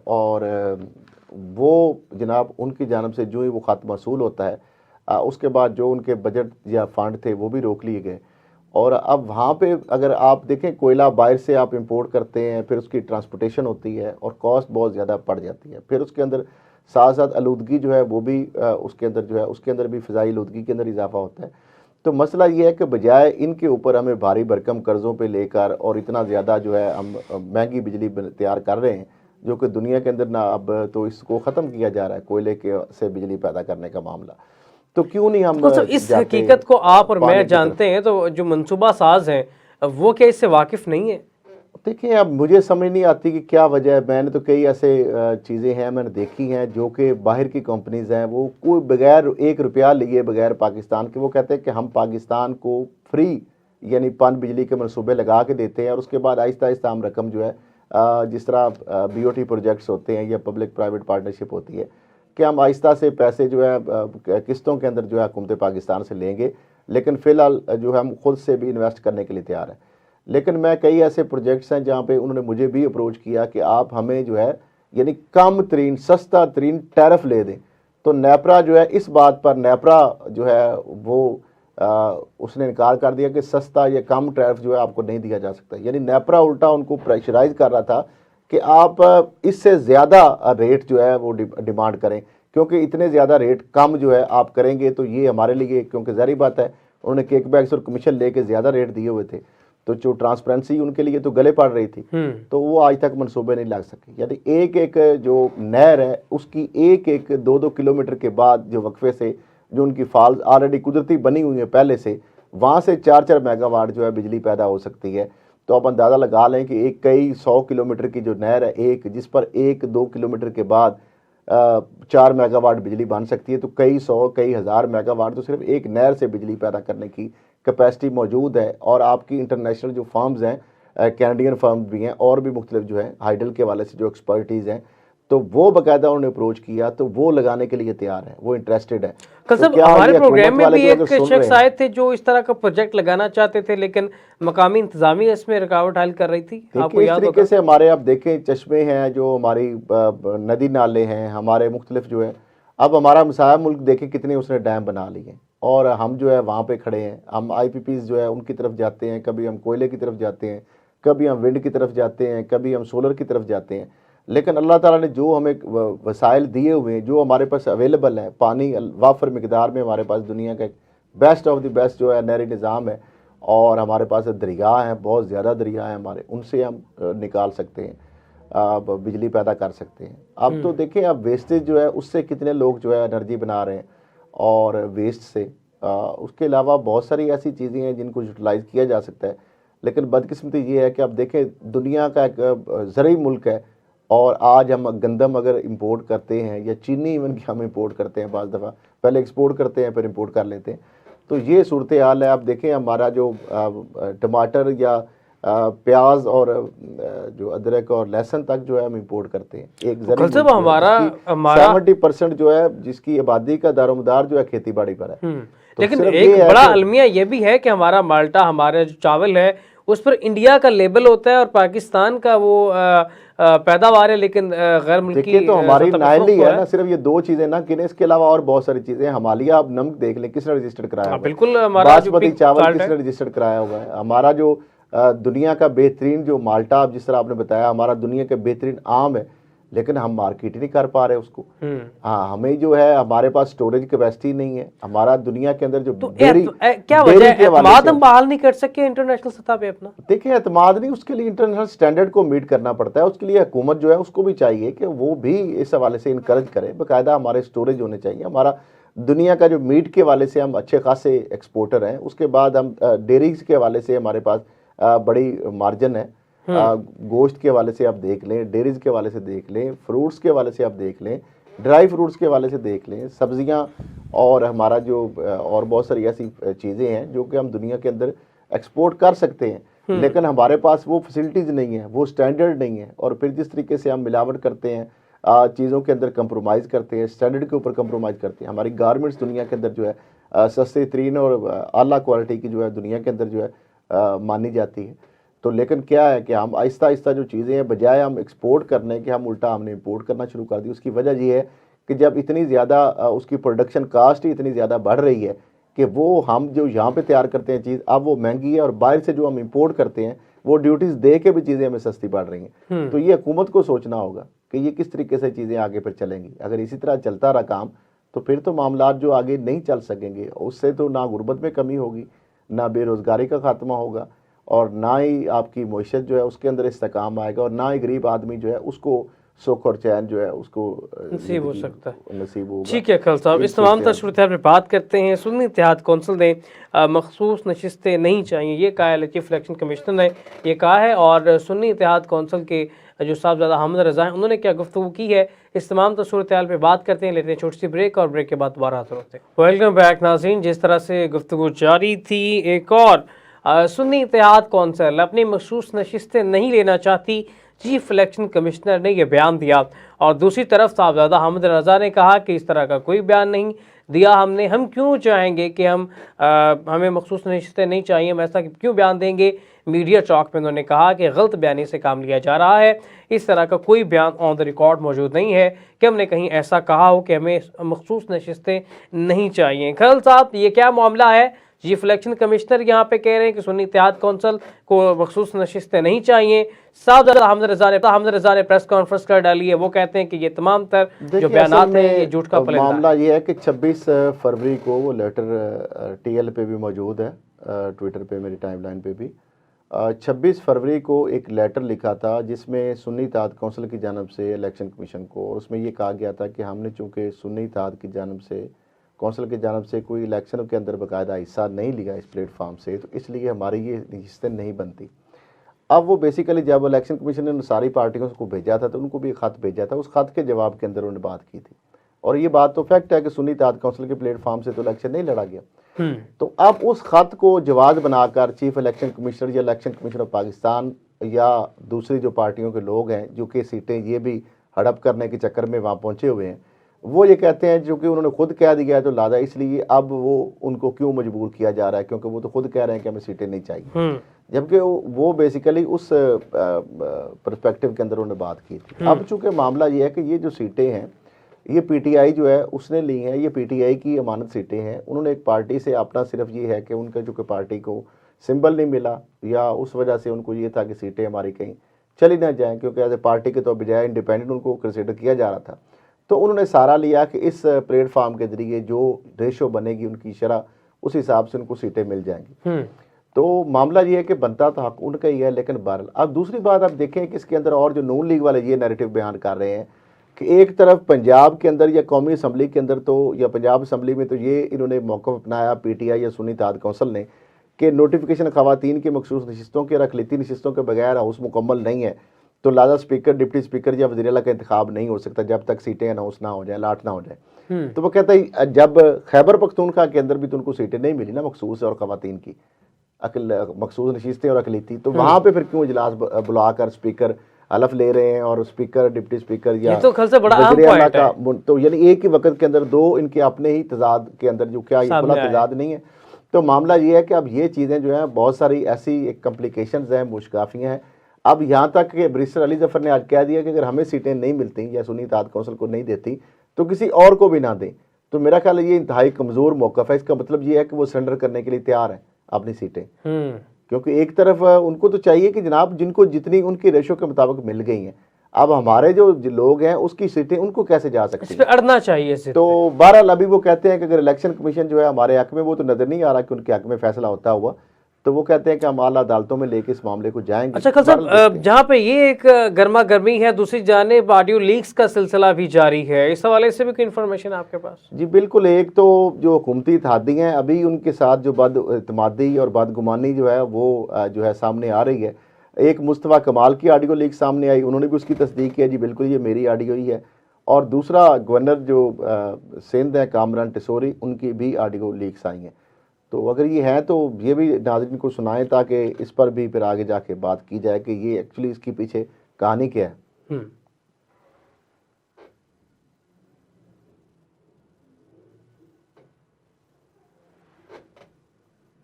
और वो जनाब उनकी जानब से जो ही वो ख़त मसूल होता है, उसके बाद जो उनके बजट या फंड थे वो भी रोक लिए गए। और अब वहाँ पे अगर आप देखें कोयला बाहर से आप इंपोर्ट करते हैं, फिर उसकी ट्रांसपोर्टेशन होती है और कॉस्ट बहुत ज़्यादा पड़ जाती है, फिर उसके अंदर साथ साथ आलूदगी जो है वो भी उसके अंदर जो है उसके अंदर भी फ़िज़ाई आलूदगी के अंदर इजाफा होता है। तो मसला ये है कि बजाय इनके ऊपर हमें भारी भरकम कर्ज़ों पे लेकर और इतना ज़्यादा जो है हम महंगी बिजली तैयार कर रहे हैं, जो कि दुनिया के अंदर ना अब तो इसको ख़त्म किया जा रहा है कोयले के से बिजली पैदा करने का मामला, तो क्यों नहीं हम इस हकीकत को आप और मैं जानते हैं, तो जो मनसूबा साज हैं वो क्या इससे वाकिफ़ नहीं है? देखिए अब मुझे समझ नहीं आती कि क्या वजह है। मैंने तो कई ऐसे चीज़ें हैं मैंने देखी हैं जो कि बाहर की कंपनीज़ हैं, वो कोई बगैर 1 रुपया लिए बगैर पाकिस्तान के, वो कहते हैं कि हम पाकिस्तान को फ्री यानी पन बिजली के मनसूबे लगा के देते हैं, और उसके बाद आहिस्ता आहिस्ता हम रकम जो है जिस तरह BOT प्रोजेक्ट्स होते हैं या पब्लिक प्राइवेट पार्टनरशिप होती है कि हम आहिस्ता से पैसे जो है किस्तों के अंदर जो है हुकूमत पाकिस्तान से लेंगे, लेकिन फ़िलहाल जो है हम खुद से भी इन्वेस्ट करने के लिए तैयार हैं। लेकिन मैं कई ऐसे प्रोजेक्ट्स हैं जहाँ पे उन्होंने मुझे भी अप्रोच किया कि आप हमें जो है यानी कम तरीन सस्ता तरीन टैरिफ ले दें, तो नेपरा जो है इस बात पर नेपरा जो है वो उसने इनकार कर दिया कि सस्ता या कम टैरिफ जो है आपको नहीं दिया जा सकता। यानी नेपरा उल्टा उनको प्रेशराइज कर रहा था कि आप इससे ज़्यादा रेट जो है वो डिमांड करें, क्योंकि इतने ज़्यादा रेट कम जो है आप करेंगे तो ये हमारे लिए, क्योंकि ज़ाहिर बात है उन्होंने किकबैक्स और कमीशन लेके ज़्यादा रेट दिए हुए थे, तो जो ट्रांसपेरेंसी उनके लिए तो गले पड़ रही थी, तो वो आज तक मनसूबे नहीं लग सके। यानी एक एक जो नहर है उसकी एक एक 2-2 किलोमीटर के बाद जो वक्फे से जो उनकी फॉल्स ऑलरेडी कुदरती बनी हुई है पहले से, वहाँ से 4-4 मेगावाट जो है बिजली पैदा हो सकती है। तो आप अंदाज़ा लगा लें कि एक कई 100 किलोमीटर की जो नहर है एक, जिस पर 1-2 किलोमीटर के बाद 4 मेगावाट बिजली बन सकती है, तो कई 100 कई हज़ार मेगावाट तो सिर्फ एक नहर से बिजली पैदा करने की कैपेसिटी मौजूद है। और आपकी इंटरनेशनल जो फर्म्स हैं, कैनेडियन फर्म्स भी हैं और भी मुख्तलिफ जो है हाइडल के वाले से जो एक्सपर्टीज़ हैं, तो वो बाकायदा उन्होंने अप्रोच किया, तो वो लगाने के लिए तैयार है, वो इंटरेस्टेड है। कल साहब, हमारे प्रोग्राम में भी एक शख्स आए थे जो इस तरह का प्रोजेक्ट लगाना चाहते थे, लेकिन मकामी इंतजामिया इसमें रुकावट हाल कर रही थी। आपको इस तरीके से हमारे आप देखें चश्मे हैं, जो हमारी नदी नाले हैं हमारे मुख्तलिफ जो है, अब हमारा हमसाया मुल्क देखें कितने उसने डैम बना लिए, और हम जो है वहाँ पे खड़े हैं। हम IPPs जो है उनकी तरफ जाते हैं, कभी हम कोयले की तरफ जाते हैं, कभी हम विंड की तरफ जाते हैं, कभी हम सोलर की तरफ जाते हैं, लेकिन अल्लाह ताला ने जो हमें वसाइल दिए हुए हैं, जो हमारे पास अवेलेबल है, पानी वाफर मिकदार में हमारे पास दुनिया का बेस्ट ऑफ द बेस्ट जो है नहरी निज़ाम है, और हमारे पास दरिया हैं, बहुत ज़्यादा दरिया हैं हमारे, उनसे हम निकाल सकते हैं, बिजली पैदा कर सकते हैं। अब तो देखें अब वेस्टेज जो है उससे कितने लोग जो है एनर्जी बना रहे हैं, और वेस्ट से उसके अलावा बहुत सारी ऐसी चीज़ें हैं जिनको यूटिलाइज़ किया जा सकता है। लेकिन बदकिस्मती ये है कि अब देखें दुनिया का एक ज़रूरी मुल्क है, और आज हम गंदम अगर इंपोर्ट करते हैं या चीनी इवन की हम इंपोर्ट करते हैं, बाज़ दफ़ा पहले एक्सपोर्ट करते हैं फिर इंपोर्ट कर लेते हैं, तो ये सूरत हाल है। आप देखें हमारा जो टमाटर या प्याज और जो अदरक और लहसुन तक जो है हम इंपोर्ट करते हैं। एक हमारा 70% जो है जिसकी आबादी का दारोमदार जो है खेती बाड़ी पर है। लेकिन एक बड़ा अलमिया ये भी है कि हमारा माल्टा, हमारा जो चावल है उस पर इंडिया का लेबल होता है और पाकिस्तान का वो पैदावार है, लेकिन गैर मुल्की देखिए तो हमारी सतह पर नाइल ही फरोख्त हो है रहा ना, सिर्फ ये 2 चीजें ना कि इसके अलावा और बहुत सारी चीजें। हिमालय आप नमक देख लें, किसने रजिस्टर्ड कराया हुआ है? बिल्कुल, हमारा जो बासमती पिग चावल साल्ट है। किसने रजिस्टर्ड कराया हुआ है? हमारा जो दुनिया का बेहतरीन जो माल्टा, आप जिस तरह आपने बताया, हमारा दुनिया का बेहतरीन आम है, लेकिन हम मार्केट ही नहीं कर पा रहे उसको। हाँ, हमें जो है हमारे पास स्टोरेज कैपेसिटी नहीं है। हमारा दुनिया के अंदर जो तो डेयरी क्या वजह है, के हवाले एतमाद से, हम बहाल नहीं कर सके इंटरनेशनल सतह पे अपना? देखिए एतमाद नहीं, उसके लिए इंटरनेशनल स्टैंडर्ड को मीट करना पड़ता है। उसके लिए हुकूमत जो है उसको भी चाहिए कि वो भी इस हवाले से इनकरेज करे, बाकायदा हमारे स्टोरेज होने चाहिए। हमारा दुनिया का जो मीट के हवाले से हम अच्छे खासे एक्सपोर्टर हैं। उसके बाद हम डेयरीज के हवाले से हमारे पास बड़ी मार्जिन है। गोश्त के हवाले से आप देख लें, डेयरीज के हवाले से देख लें, फ्रूट्स के हवाले से आप देख लें, ड्राई फ्रूट्स के हवाले से देख लें, सब्जियां, और हमारा जो और बहुत सारी ऐसी चीज़ें हैं जो कि हम दुनिया के अंदर एक्सपोर्ट कर सकते हैं, लेकिन हमारे पास वो फैसिलिटीज़ नहीं है, वो स्टैंडर्ड नहीं है। और फिर जिस तरीके से हम मिलावट करते हैं, चीज़ों के अंदर कंप्रोमाइज़ करते हैं, स्टैंडर्ड के ऊपर कंप्रोमाइज़ करते हैं। हमारी गारमेंट्स दुनिया के अंदर जो है सस्ते तरीन और आला क्वालिटी की जो है दुनिया के अंदर जो है मानी जाती है। तो लेकिन क्या है कि हम आहिस्ता आहिस्ता जो चीज़ें हैं, बजाय हम एक्सपोर्ट करने के, हम उल्टा हमने इंपोर्ट करना शुरू कर दी। उसकी वजह ये है कि जब इतनी ज़्यादा उसकी प्रोडक्शन कास्ट ही इतनी ज़्यादा बढ़ रही है कि वो हम जो यहाँ पे तैयार करते हैं चीज़, अब वो महंगी है, और बाहर से जो हम इंपोर्ट करते हैं वो ड्यूटीज़ दे के भी चीज़ें हमें सस्ती पड़ रही हैं। तो ये हुकूमत को सोचना होगा कि ये किस तरीके से चीज़ें आगे फिर चलेंगी। अगर इसी तरह चलता रहा काम, तो फिर तो मामला जो आगे नहीं चल सकेंगे। उससे तो ना गुर्बत में कमी होगी, ना बेरोज़गारी का खात्मा होगा, और ना ही आपकी मईशत जो है उसके अंदर इस्तेकाम आएगा, और ना ही गरीब आदमी जो है उसको सुख और चैन जो है उसको नसीब हो सकता है, नसीब होगा। ठीक है खल साहब, इस तमाम सूरत हाल पर बात करते हैं। सुन्नी इत्तेहाद कौंसिल ने मखसूस नशिस्तें नहीं चाहिए, ये कहा है चीफ इलेक्शन कमिश्नर ने, ये कहा है। और सुन्नी इत्तेहाद कौंसिल के जो साहबजादा हमद रज़ा हैं, उन्होंने क्या गुफ्तगू की है, इस तमाम सूरत हाल पर बात करते हैं। लेते हैं छोटी सी ब्रेक, और ब्रेक के बाद दोबारा हाजिर होते हैं। वेलकम बैक नाज़रीन, जिस तरह से गुफ्तगू जारी थी, एक और सुन्नी इत्तेहाद कौंसिल अपनी मखसूस नशिस्तें नहीं लेना चाहती, चीफ इलेक्शन कमिश्नर ने यह बयान दिया। और दूसरी तरफ साहबजादा हमद रज़ा ने कहा कि इस तरह का कोई बयान नहीं दिया हमने, हम क्यों चाहेंगे कि हमें मखसूस नशिस्तें नहीं चाहिए, हम ऐसा क्यों बयान देंगे। मीडिया चौक में उन्होंने कहा कि गलत बयानी से काम लिया जा रहा है, इस तरह का कोई बयान ऑन द रिकॉर्ड मौजूद नहीं है कि हमने कहीं ऐसा कहा हो कि हमें मखसूस नशिस्तें नहीं चाहिए। खल साहब, ये क्या मामला है? चीफ इलेक्शन कमिश्नर यहाँ पे कह रहे हैं कि सुन्नी इत्तेहाद कौंसिल को मखसूस नशिस्तें नहीं चाहिए। साहबजादा हमद रज़ा ने प्रेस कॉन्फ्रेंस कर डाली है, वो कहते हैं कि ये तमाम तर जो बयानात हैं ये झूठ का पलंदा मामला ये है कि 26 फरवरी को वो लेटर टीएल पे भी मौजूद है, ट्विटर पे, मेरी टाइमलाइन पे भी 26 फरवरी को एक लेटर लिखा था जिसमें सुन्नी इत्तेहाद कौंसिल की जानब से इलेक्शन कमीशन को, और उसमें ये कहा गया था कि हमने चूँकि सुन्नी इत्तेहाद की जानब से, कौंसिल की जानब से कोई इलेक्शन के अंदर बाकायदा हिस्सा नहीं लिया इस प्लेटफार्म से, तो इसलिए हमारी ये नशिस्तें नहीं बनती। अब वो बेसिकली जब इलेक्शन कमीशन ने सारी पार्टियों को भेजा था तो उनको भी एक ख़त भेजा था, उस खत के जवाब के अंदर उन्होंने बात की थी। और ये बात तो फैक्ट है कि सुन्नी इत्तेहाद कौंसिल के प्लेटफार्म से तो इलेक्शन नहीं लड़ा गया। तो अब उस खत को जवाब बनाकर चीफ इलेक्शन कमिश्नर या इलेक्शन कमीशन ऑफ पाकिस्तान या दूसरी जो पार्टियों के लोग हैं जो कि सीटें ये भी हड़प करने के चक्कर में वहाँ पहुँचे हुए हैं, वो ये कहते हैं, जो कि उन्होंने खुद कह दिया है तो लादा, इसलिए अब वो उनको क्यों मजबूर किया जा रहा है, क्योंकि वो तो खुद कह रहे हैं कि हमें सीटें नहीं चाहिए, जबकि वो बेसिकली उस पर्सपेक्टिव के अंदर उन्होंने बात की थी। अब चूंकि मामला ये है कि ये जो सीटें हैं ये पीटीआई जो है उसने ली हैं, ये पीटीआई की अमानत सीटें हैं। उन्होंने एक पार्टी से अपना सिर्फ ये है कि उनका जो कि पार्टी को सिंबल नहीं मिला, या उस वजह से उनको ये था कि सीटें हमारी कहीं चली ना जाएँ, क्योंकि एज ए पार्टी के तो बजाय इंडिपेंडेंट उनको कंसिडर किया जा रहा था। तो उन्होंने सारा लिया कि इस प्लेटफार्म के जरिए जो रेशो बनेगी उनकी शरह, उस हिसाब से उनको सीटें मिल जाएंगी। तो मामला ये है कि बनता तो हक उनका ही है, लेकिन बहरहाल अब दूसरी बात आप देखें कि इसके अंदर और जो नून लीग वाले ये नैरेटिव बयान कर रहे हैं कि एक तरफ पंजाब के अंदर या कौमी असम्बली के अंदर तो, या पंजाब असम्बली में तो ये इन्होंने मौक़िफ़ अपनाया पीटीआई या सुन्नी इत्तेहाद कौंसिल ने कि नोटिफिकेशन ख़वातीन की मखसूस नशिस्तों के और अक़लियती नशिस्तों के बगैर हाउस मुकम्मल नहीं है, तो लिहाजा स्पीकर, डिप्टी स्पीकर या वज़ीर आला का इंतखाब नहीं हो सकता जब तक सीटें अनाउंस ना हो जाए, लाट ना हो जाए। तो वो कहता है जब खैबर पख्तूनख्वा के अंदर भी तो उनको सीटें नहीं मिली ना मखसूस और ख़वातीन की मखसूस नशिस्तें और अक़लियती, तो वहाँ पे फिर क्यों इजलास बुलाकर स्पीकर हलफ ले रहे हैं, और स्पीकर, डिप्टी स्पीकर या तो खल से बड़ा अहम पॉइंट है। तो यानी एक ही वक्त के अंदर दो इनके अपने ही तजाद के अंदर, जो क्या ये खुला तजाद नहीं है। तो मामला ये है कि अब ये चीज़ें जो हैं बहुत सारी ऐसी कम्प्लिकेशंस हैं, मुश्काफियाँ हैं। अब यहाँ तक कि बैरिस्टर अली जफ़र ने आज कह दिया कि अगर हमें सीटें नहीं मिलती या सुन्नी इत्तेहाद कौंसिल को नहीं देती तो किसी और को भी ना दें। तो मेरा ख्याल है ये इंतहाई कमज़ोर मौक़िफ़ है। इसका मतलब ये है कि वो सरेंडर करने के लिए तैयार हैं अपनी सीटें, क्योंकि एक तरफ उनको तो चाहिए कि जनाब जिनको जितनी उनकी रेशो के मुताबिक मिल गई हैं, अब हमारे जो लोग हैं उसकी सीटें उनको कैसे जा सकती हैं, अड़ना चाहिए सिर्फ। तो बहरहाल अभी वो कहते हैं कि अगर इलेक्शन कमीशन जो है हमारे हक में, वो तो नज़र नहीं आ रहा कि उनके हक में फैसला होता हुआ, तो वो कहते हैं कि हम आला अदालतों में लेके इस मामले को जाएंगे। अच्छा खल साहब, जहाँ पे ये एक गर्मा गर्मी है, दूसरी जानिब ऑडियो लीक्स का सिलसिला भी जारी है, इस हवाले से भी कोई इन्फॉर्मेशन आपके पास? जी बिल्कुल। एक तो जो हुकूमती इत्तेहादी हैं अभी उनके साथ जो बदइत्मादी और बदगुमानी जो है वो जो है सामने आ रही है। एक मुस्तफ़ा कमाल की ऑडियो लीक सामने आई, उन्होंने भी उसकी तस्दीक किया, जी बिल्कुल ये मेरी ऑडियो ही है। और दूसरा गवर्नर जो सिंध है कामरान टिसोरी, उनकी भी ऑडियो लीक्स आई हैं। तो अगर ये है तो ये भी नाज़रीन को सुनाएं ताकि इस पर भी फिर आगे जाके बात की जाए कि ये एक्चुअली इसके पीछे कहानी क्या है।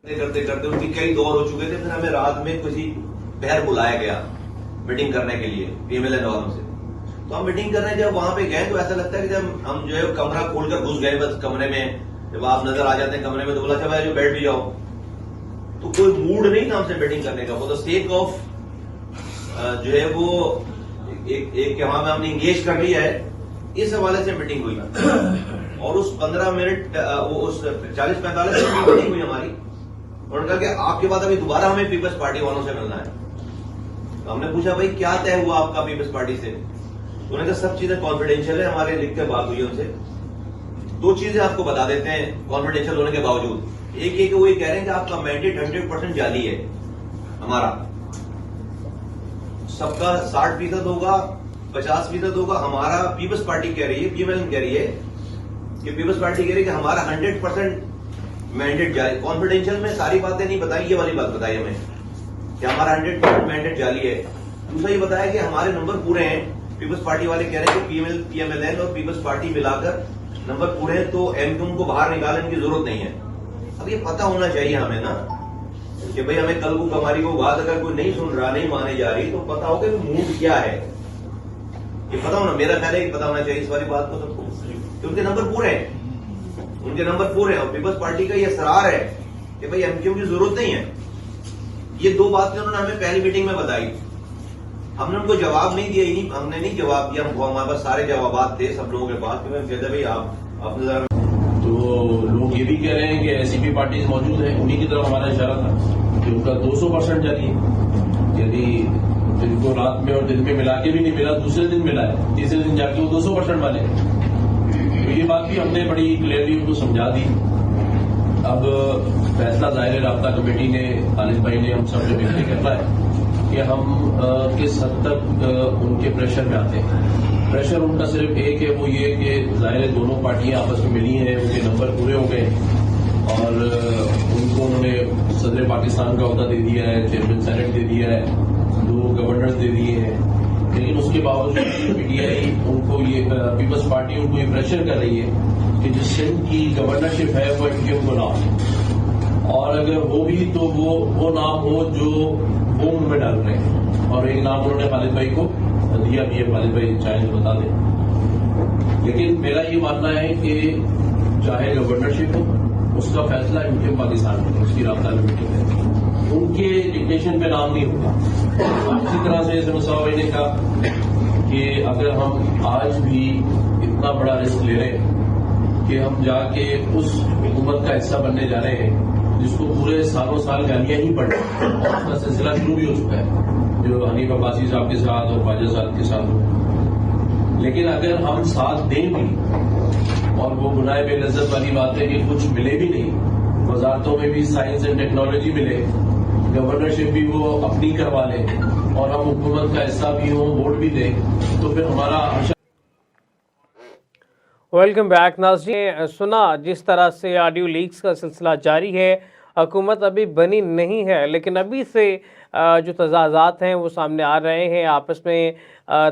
करते करते उनकी कई दौर हो चुके थे। फिर हमें रात में किसी बहर बुलाया गया मीटिंग करने के लिए पीएमएलए नॉर्म से। तो हम मीटिंग कर रहे हैं, जब वहां पे गए तो ऐसा लगता है कि जब हम जो है कमरा खोलकर घुस गए बस कमरे में, जब आप नजर आ जाते हैं कमरे में तो बोला चलो जो बैठ भी जाओ। तो कोई मूड नहीं था हमसे मीटिंग करने का, वो तो स्टेक ऑफ जो है वो एक वहां में हमने इंगेज कर लिया है, इस हवाले से मीटिंग हुई। और उस 15 मिनट उस 40-45 मिनट की मीटिंग हुई हमारी। उन्होंने कहा कि आपके बाद अभी दोबारा हमें पीपल्स पार्टी वालों से मिलना है। तो हमने पूछा भाई क्या तय हुआ आपका पीपल्स पार्टी से? तो उन्होंने कहा सब चीजें कॉन्फिडेंशियल है, हमारे लिख के बात हुई उनसे। दो चीजें आपको बता देते हैं कॉन्फिडेंशियल होने के बावजूद। एक वो ये कह रहे हैं कि आपका मैंडेट 100% जाली है, हमारा सबका 60% होगा, 50% होगा, हमारा पीपल्स पार्टी कह रही है, पीएमएल कह रही है कि पीपल्स पार्टी कह रही है कि हमारा 100% मैंडेट जाली। कॉन्फिडेंशियल में सारी बातें नहीं बताई, ये वाली बात बताई हमें कि हमारा 100% मैंडेट जाली है। दूसरा ये बताया कि हमारे नंबर पूरे हैं, पीपल्स पार्टी वाले कह रहे हैं कि पीएमएलएन और पीपल्स पार्टी मिलाकर नंबर पूरे हैं, तो एमक्यूएम को बाहर निकालने की जरूरत नहीं है। अब ये पता होना चाहिए हमें ना कि भाई हमें कल को हमारी को बात अगर कोई नहीं सुन रहा, नहीं माने जा रही, तो पता होगा कि मूड क्या है, ये पता होना, मेरा ख्याल है पता होना चाहिए इस वाली बात को सबको, कि उनके नंबर पूरे हैं, उनके नंबर पूरे हैं। और पीपल्स पार्टी का ये सरार है कि भाई एमक्यूएम की जरूरत नहीं है। ये दो बातें उन्होंने हमें पहली मीटिंग में बताई। हमने उनको जवाब नहीं दिया, हमने नहीं जवाब दिया, हमको हमारे पास सारे जवाब थे सब लोगों के पास। तो कहते भाई आप अपने तो लोग ये भी कह रहे हैं कि एससीपी पार्टी मौजूद है, उन्हीं की तरफ हमारा इशारा था कि उनका 200% जारी है, यदि जिनको रात में और दिन में मिला के भी नहीं मिला, दूसरे दिन मिला है, तीसरे दिन जाके वो 200% वाले। तो ये बात भी हमने बड़ी क्लियरली उनको समझा दी। अब फैसला ज़ाहिर राब्ता कमेटी ने, खालिद भाई ने, हम सब ने मिलकर करना है कि हम किस हद तक उनके प्रेशर में आते हैं। प्रेशर उनका सिर्फ एक है, वो ये कि जाहिर है दोनों पार्टियां आपस में मिली हैं, उनके नंबर पूरे हो गए और उनको उन्होंने सदर पाकिस्तान का अहदा दे दिया है, चेयरमैन सेनेट दे दिया है, 2 गवर्नर दे दिए हैं। लेकिन उसके बावजूद पीटीआई उनको ये पीपल्स पार्टी उनको ये प्रेशर कर रही है कि जो सिंध की गवर्नरशिप है वो एमक्यूएम को ना हो, और अगर वो भी तो वो नाम हो जो वो में डाल रहे हैं। और एक नाम उन्होंने खालिद भाई को दिया भी है, खालिद भाई चाहे तो बता दें। लेकिन मेरा ये मानना है कि चाहे गवर्नरशिप हो, उसका फैसला एमक्यूएम पाकिस्तान में, उसकी राब्ता कमेटी है, उनके डिक्टेशन पे नाम नहीं होगा। इसी तरह से मुस्तफा भाई ने कहा कि अगर हम आज भी इतना बड़ा रिस्क ले रहे हैं कि हम जाके उस हुकूमत का हिस्सा बनने जा रहे हैं जिसको पूरे सालों साल गालियां ही पड़ रही, और उसका सिलसिला शुरू भी हो चुका है जो हनीफ अब्बासी साहब के साथ और ख्वाजा साहब के साथ। लेकिन अगर हम साथ दें भी, और वो गुनाह बेलज़्ज़त वाली बात है कि कुछ मिले भी नहीं, वजारतों में भी साइंस एंड टेक्नोलॉजी मिले, गवर्नरशिप भी वो अपनी करवा ले और हम हुकूमत का हिस्सा भी हो, वोट भी दें, तो फिर हमारा। वेलकम बैक नाज़रीन। सुना जिस तरह से ऑडियो लीक्स का सिलसिला जारी है, हुकूमत अभी बनी नहीं है, लेकिन अभी से जो तजाज़ात हैं वो सामने आ रहे हैं, आपस में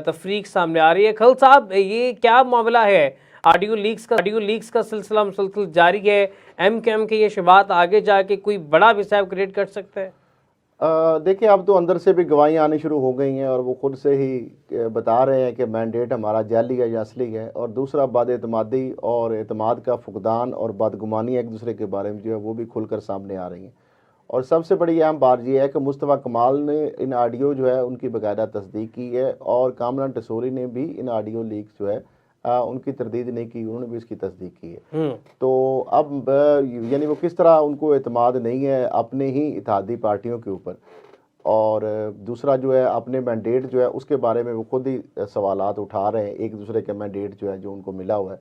तफरीक सामने आ रही है। खल साहब, ये क्या मामला है? ऑडियो लीक्स का सिलसिला मुसलसल जारी है। MQM के ये शुबात आगे जाके कोई बड़ा विषय क्रिएट कर सकते हैं? देखिए, अब तो अंदर से भी गवाहियाँ आनी शुरू हो गई हैं और वो खुद से ही बता रहे हैं कि मैंडेट हमारा जाली है या असली है। और दूसरा, बदएतमादी और एतमाद का फुकदान और बदगुमानी एक दूसरे के बारे में जो है वो भी खुलकर सामने आ रही हैं। और सबसे बड़ी अहम बात ये है कि मुस्तफ़ा कमाल ने इन ऑडियो जो है उनकी बाकायदा तस्दीक की है और कामरान टसूरी ने भी इन ऑडियो लीक्स जो है उनकी तरदीद नहीं की, उन्होंने भी इसकी तस्दीक की है। तो अब यानी वो किस तरह उनको एतमाद नहीं है अपने ही इत्तेहादी पार्टियों के ऊपर, और दूसरा जो है अपने मैंडेट जो है उसके बारे में वो खुद ही सवालात उठा रहे हैं, एक दूसरे के मैंडेट जो है जो उनको मिला हुआ है।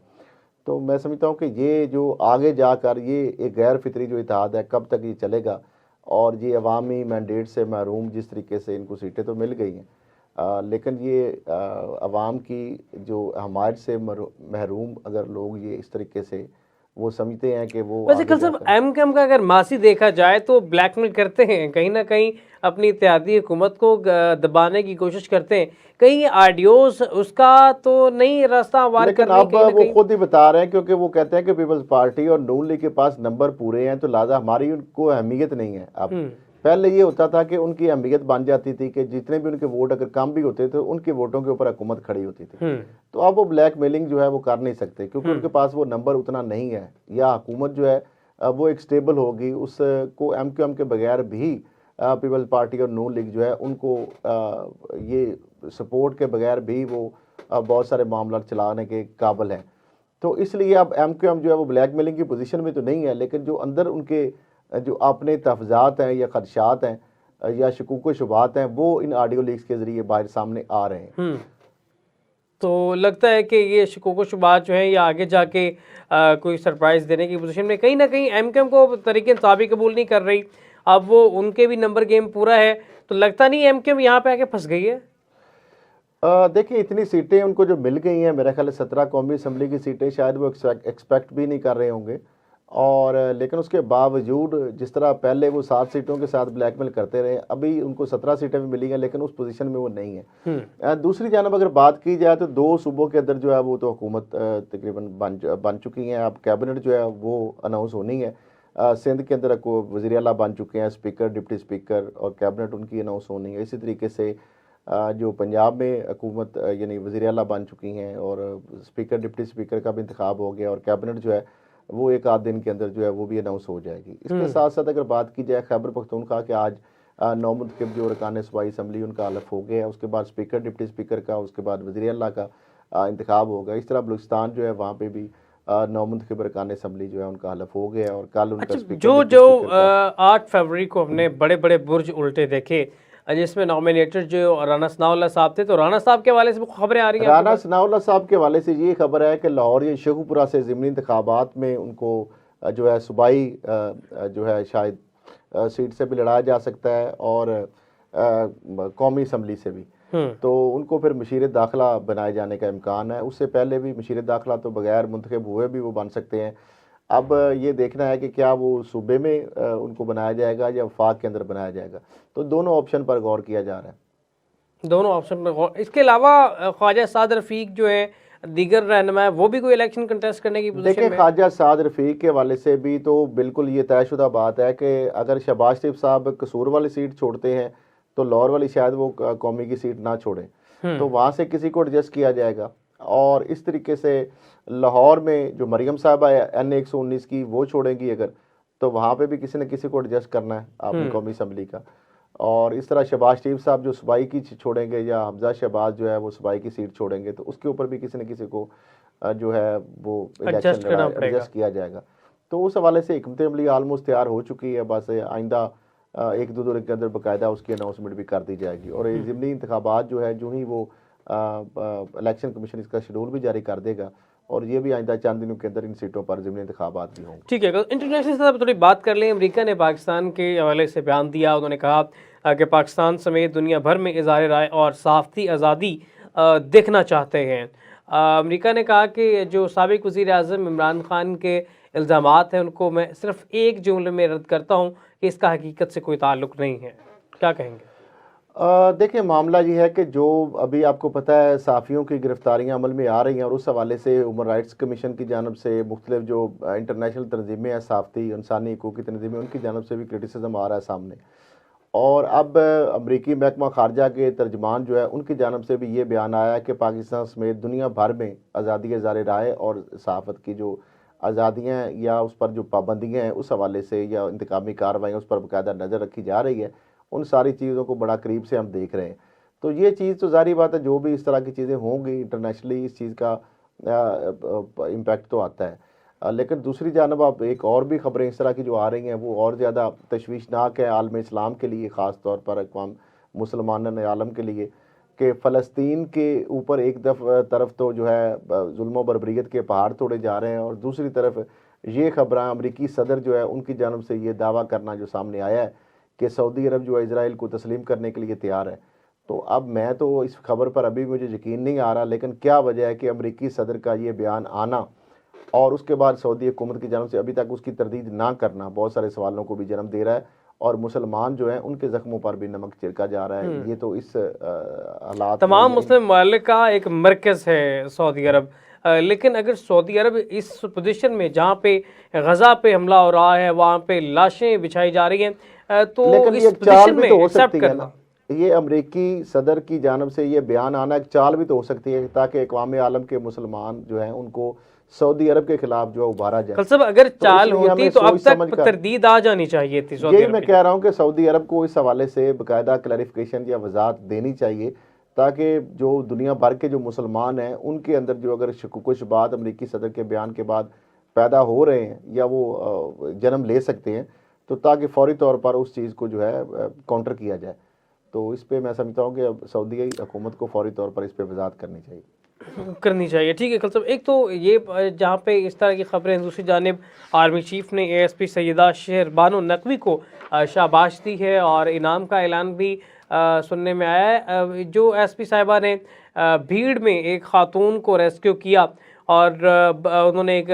तो मैं समझता हूँ कि ये जो आगे जाकर ये एक गैर फितरी जो इत्तेहाद है कब तक ये चलेगा, और ये अवामी मैंडेट से महरूम जिस तरीके से इनको सीटें तो मिल गई हैं, लेकिन ये अवाम की जो हमायत से महरूम अगर लोग ये इस तरीके से वो समझते हैं कि वो वैसे कल साहब MQM का अगर मासी देखा जाए तो ब्लैकमेल करते हैं, कहीं ना कहीं अपनी इत्तेहादी हुकूमत को दबाने की कोशिश करते हैं। कहीं ऑडियोज उसका तो नहीं रास्ता वार लेकिन करने अब वो खुद ही बता रहे हैं, क्योंकि वो कहते हैं कि पीपल्स पार्टी और नून लीग के पास नंबर पूरे हैं, तो लिहाजा हमारी उनको अहमियत नहीं है। अब पहले ये होता था कि उनकी अहमियत बन जाती थी कि जितने भी उनके वोट अगर कम भी होते थे उनके वोटों के ऊपर हुकूमत खड़ी होती थी। तो अब वो ब्लैकमेलिंग जो है वो कर नहीं सकते, क्योंकि उनके पास वो नंबर उतना नहीं है, या हुकूमत जो है वो एक स्टेबल होगी, उसको MQM के बगैर भी पीपल्स पार्टी और नून लीग जो है उनको ये सपोर्ट के बगैर भी वो बहुत सारे मामला चलाने के काबिल हैं। तो इसलिए अब MQM जो है वो ब्लैकमेलिंग की पोजीशन में तो नहीं है, लेकिन जो अंदर उनके जो अपने तहफ़्ज़ात हैं या खदशात हैं या शकूक व शुबात हैं वो इन ऑडियो लीक्स के ज़रिए बाहर सामने आ रहे हैं। तो लगता है कि ये शकूक व शुबात जो है ये आगे जाके कोई सरप्राइज़ देने की पोजीशन में, कहीं ना कहीं MQM को तरीके इंसाफ़ी कबूल नहीं कर रही, अब वो उनके भी नंबर गेम पूरा है, तो लगता नहीं MQM यहाँ पे आके फंस गई है? देखिए, इतनी सीटें उनको जो मिल गई हैं, मेरा ख्याल है 17 कौमी असम्बली की सीटें शायद वो एक्सपेक्ट भी नहीं कर रहे होंगे, और लेकिन उसके बावजूद जिस तरह पहले वो 7 सीटों के साथ ब्लैकमेल करते रहे, अभी उनको 17 सीटें भी मिली हैं, लेकिन उस पोजीशन में वो नहीं है। दूसरी जानब अगर बात की जाए तो 2 सूबों के अंदर जो है वो तो हुकूमत तकरीबन बन चुकी हैं। अब कैबिनेट जो है वो अनाउंस होनी है। सिंध के अंदर वज़ीर आला बन चुके हैं, स्पीकर, डिप्टी स्पीकर, और कैबिनेट उनकी अनाउंस होनी है। इसी तरीके से जो पंजाब में हुकूमत यानी वज़ीर आला बन चुकी हैं, और स्पीकर, डिप्टी स्पीकर का भी इंतखाब हो गया, और कैबिनेट जो है वो एक आध दिन के अंदर जो है वो भी अनाउंस हो जाएगी। इसके साथ साथ अगर बात की जाए खैबर पख्तूनख्वा के आज 9 मुंतखब जो अरकान सूबाई असम्बली उनका हलफ हो गया है, उसके बाद स्पीकर, डिप्टी स्पीकर का, उसके बाद वज़ीर आला का इंतखाब होगा। इस तरह बलूचिस्तान जो है वहाँ पे भी 9 मुंतखब अरकान असम्बली जो है उनका हलफ हो गया, और कल उनका स्पीकर जो 8 फरवरी को हमने बड़े बड़े बुर्ज उल्टे देखे, जिसमें नॉमिनेटर जो राना सनाउल्लाह साहब थे, तो राना साहब के हवाले से खबरें आ रही हैं। राना सनाउल्लाह साहब के हवाले से ये खबर है कि लाहौर या शेखुपुरा से ज़िमनी इंतखाबात में उनको जो है सूबाई जो है शायद सीट से भी लड़ाया जा सकता है, और कौमी असम्बली से भी। तो उनको फिर मशीर दाखिला बनाए जाने का इम्कान है। उससे पहले भी मशीर दाखिला तो बगैर मुंतखब हुए भी वो बन सकते हैं। अब ये देखना है कि क्या वो सूबे में उनको बनाया जाएगा या वफाक के अंदर बनाया जाएगा। तो दोनों ऑप्शन पर गौर किया जा रहा है। दोनों ऑप्शन पर गौर। इसके अलावा ख्वाजा साद रफ़ीक जो है दीगर रहनुमा है, वो भी कोई इलेक्शन कंटेस्ट करने की पोजीशन में? देखिए, ख्वाजा साद रफ़ीक के हवाले से भी तो बिल्कुल ये तयशुदा बात है कि अगर शहबाज शरीफ साहब कसूर वाली सीट छोड़ते हैं तो लाहौर वाली शायद वो कौमी की सीट ना छोड़ें, तो वहाँ से किसी को एडजस्ट किया जाएगा। और इस तरीके से लाहौर में जो मरियम साहबा है NA 119 की, वो छोड़ेंगी अगर, तो वहाँ पे भी किसी न किसी को एडजस्ट करना है आपकी कौमी असम्बली का। और इस तरह शहबाज शरीफ साहब जो सूबाई की छोड़ेंगे, या हमजा शहबाज जो है वो सूबाई की सीट छोड़ेंगे, तो उसके ऊपर भी किसी न किसी को जो है वो इलेक्शन एडजस्ट किया जाएगा। तो उस हवाले से हिकमत अमली आलमोस्ट तैयार हो चुकी है, बस आइंदा 1-2 दिन के अंदर बाकायदा उसकी अनाउंसमेंट भी कर दी जाएगी। और ज़िमनी इंतखाबात जो है जो ही वो इलेक्शन कमीशन इसका शेड्यूल भी जारी कर देगा, और ये भी आइंदा चंद दिनों के अंदर इन सीटों पर ज़िमनी इंतखाबात भी होंगे। ठीक है, इंटरनेशनल सतह पर थोड़ी बात कर लें। अमेरिका ने पाकिस्तान के हवाले से बयान दिया, उन्होंने कहा कि पाकिस्तान समेत दुनिया भर में इज़हार राय और सहाफ़ती आज़ादी देखना चाहते हैं। अमेरिका ने कहा कि जो साबिक वज़ीर आज़म इमरान खान के इल्ज़ामात हैं उनको मैं सिर्फ एक जुमले में रद्द करता हूँ कि इसका हकीकत से कोई ताल्लुक़ नहीं है। क्या कहेंगे? देखिए मामला ये है कि जो अभी आपको पता है सहाफ़ियों की गिरफ्तारियां अमल में आ रही हैं और उस हवाले से ह्यूमन राइट्स कमीशन की जानब से मुख्तलिफ जो इंटरनेशनल तंजीमें हैं सहाफ़ती इंसानी हकूक़ की तंजीमें उनकी जानब से भी क्रिटिसिज्म आ रहा है सामने। और अब अमरीकी महकमा खारजा के तर्जमान जो है उनकी जानब से भी ये बयान आया है कि पाकिस्तान समेत दुनिया भर में आज़ादी ज़ाहिर राय और सहाफ़त की जो आज़ादियाँ या उस पर जो पाबंदियाँ हैं उस हवाले से या इंतकामी कार्रवाइयाँ उस पर बाकायदा नज़र रखी जा रही है। उन सारी चीज़ों को बड़ा करीब से हम देख रहे हैं। तो ये चीज़ तो ज़ाहिर बात है, जो भी इस तरह की चीज़ें होंगी इंटरनेशनली इस चीज़ का इम्पैक्ट तो आता है। लेकिन दूसरी जानब आप एक और भी ख़बरें इस तरह की जो आ रही हैं वो और ज़्यादा तशवीशनाक है आलम इस्लाम के लिए, ख़ास तौर पर अक़वाम मुसलमान आलम के लिए, कि फ़लस्तीन के ऊपर एक तरफ तो जो है जुल्म बर्बरियत के पहाड़ तोड़े जा रहे हैं और दूसरी तरफ ये ख़बरें अमरीकी सदर जो है उनकी जानब से ये दावा करना जो सामने आया है कि सऊदी अरब जो है इजराइल को तस्लीम करने के लिए तैयार है। तो अब मैं तो इस खबर पर अभी मुझे यकीन नहीं आ रहा, लेकिन क्या वजह है कि अमरीकी सदर का ये बयान आना और उसके बाद सऊदी हुकूमत की जानब से अभी तक उसकी तरदीद ना करना बहुत सारे सवालों को भी जन्म दे रहा है और मुसलमान जो हैं उनके जख्मों पर भी नमक छिड़का जा रहा है। ये तो इस हालात तमाम मुस्लिम ममालिक का एक मरकज़ है सऊदी अरब। लेकिन अगर सऊदी अरब इस पोजीशन में जहाँ पे गज़ा पे हमला हो रहा है, वहाँ पे लाशें बिछाई जा रही हैं, तो लेकिन इस ये चाल भी में तो हो एक्सेप्ट सकती है करना, ना, ये अमरीकी सदर की जानब से ये बयान आना एक चाल भी तो हो सकती है ताकि अक़वाम आलम के मुसलमान जो हैं उनको सऊदी अरब के खिलाफ जो है उभारा जाए। कल अगर चाल इसलिए होती हमें तो अब सोच तक समझ कर, तरदीद आ जानी चाहिए थी सऊदी यही अरब मैं की। कह रहा हूँ कि सऊदी अरब को इस हवाले से बाकायदा क्लैरिफिकेशन या वजाहत देनी चाहिए ताकि जो दुनिया भर के जो मुसलमान हैं उनके अंदर जो अगर कुछ बात अमरीकी सदर के बयान के बाद पैदा हो रहे हैं या वो जन्म ले सकते हैं तो ताकि फौरी तौर पर उस चीज़ को जो है काउंटर किया जाए। तो इस पे मैं समझता हूँ कि अब सऊदी हुकूमत को फौरी तौर पर इस पे वजाहत करनी चाहिए। ठीक है। कल सब एक तो ये जहाँ पे इस तरह की खबरें, दूसरी जानिब आर्मी चीफ ने ASP सैयदा शहरबानो नकवी को शाबाश दी है और इनाम का ऐलान भी सुनने में आया है। जो SP साहिबा ने भीड़ में एक खातून को रेस्क्यू किया और उन्होंने एक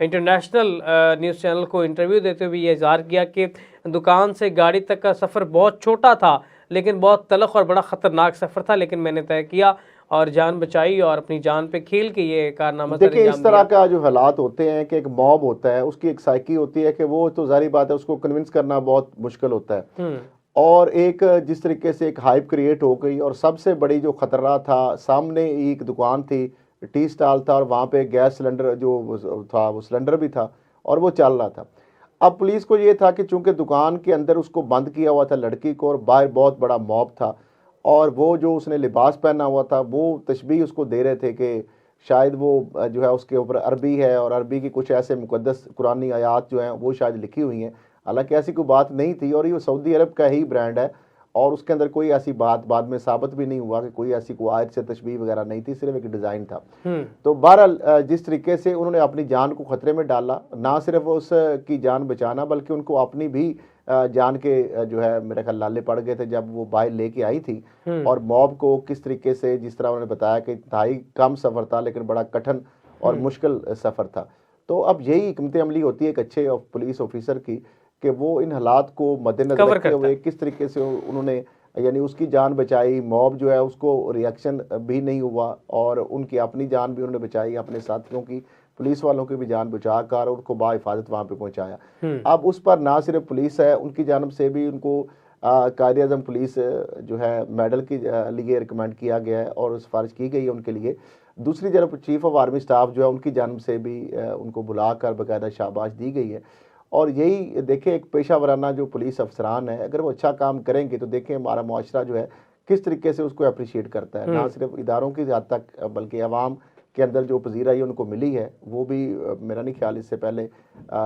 इंटरनेशनल न्यूज़ चैनल को इंटरव्यू देते हुए ये इज़हार किया कि दुकान से गाड़ी तक का सफ़र बहुत छोटा था लेकिन बहुत तलख और बड़ा ख़तरनाक सफ़र था, लेकिन मैंने तय किया और जान बचाई और अपनी जान पे खेल के ये कारनामा सर देखिए इस तरह का जो हालात होते हैं कि एक मॉब होता है उसकी एक साइकी होती है कि वो तो जाहिर बात है उसको कन्विंस करना बहुत मुश्किल होता है और एक जिस तरीके से एक हाइप क्रिएट हो गई और सबसे बड़ी जो खतरा था, सामने एक दुकान थी, टी स्टॉल था और वहाँ पे गैस सिलेंडर जो था वो सिलेंडर भी था और वो चल रहा था। अब पुलिस को ये था कि चूंकि दुकान के अंदर उसको बंद किया हुआ था लड़की को और बाहर बहुत बड़ा मॉब था और वो जो उसने लिबास पहना हुआ था वो तशबीह उसको दे रहे थे कि शायद वो जो है उसके ऊपर अरबी है और अरबी की कुछ ऐसे मुकद्दस कुरानी आयात जो हैं वो शायद लिखी हुई हैं। हालांकि ऐसी कोई बात नहीं थी और ये सऊदी अरब का ही ब्रांड है और उसके अंदर कोई ऐसी बात बाद में साबित भी नहीं हुआ कि कोई ऐसी कोई आयत से तशबीह वगैरह नहीं थी, सिर्फ एक डिज़ाइन था। तो बहरहाल जिस तरीके से उन्होंने अपनी जान को ख़तरे में डाला, ना सिर्फ उसकी जान बचाना बल्कि उनको अपनी भी जान के जो है मेरे ख्याल लाले पड़ गए थे जब वो बाहर लेके आई थी और मॉब को किस तरीके से, जिस तरह उन्होंने बताया कि इंतहाई कम सफ़र था लेकिन बड़ा कठिन और मुश्किल सफ़र था। तो अब यही हिकमत अमली होती है एक अच्छे पुलिस ऑफिसर की कि वो इन हालात को मद्देनजर रखते हुए किस तरीके से उन्होंने यानी उसकी जान बचाई, मॉब जो है उसको रिएक्शन भी नहीं हुआ और उनकी अपनी जान भी उन्होंने बचाई, अपने साथियों की, पुलिस वालों की भी जान बचा कर उनको बाहिफाजत वहाँ पे पहुँचाया। अब उस पर ना सिर्फ पुलिस है, उनकी जानब से भी उनको कायदे आज़म पुलिस जो है मेडल के लिए रिकमेंड किया गया है और सिफारिश की गई है उनके लिए। दूसरी तरफ चीफ ऑफ आर्मी स्टाफ जो है उनकी जानब से भी उनको बुलाकर बाकायदा शाबाश दी गई है। और यही देखें एक पेशा वराना जो पुलिस अफसरान है अगर वो अच्छा काम करेंगे तो देखें हमारा मुआशरा जो है किस तरीके से उसको अप्रिशिएट करता है, ना सिर्फ इदारों की हद तक बल्कि आवाम के अंदर जो पजीराई उनको मिली है वो भी मेरा नहीं ख्याल इससे पहले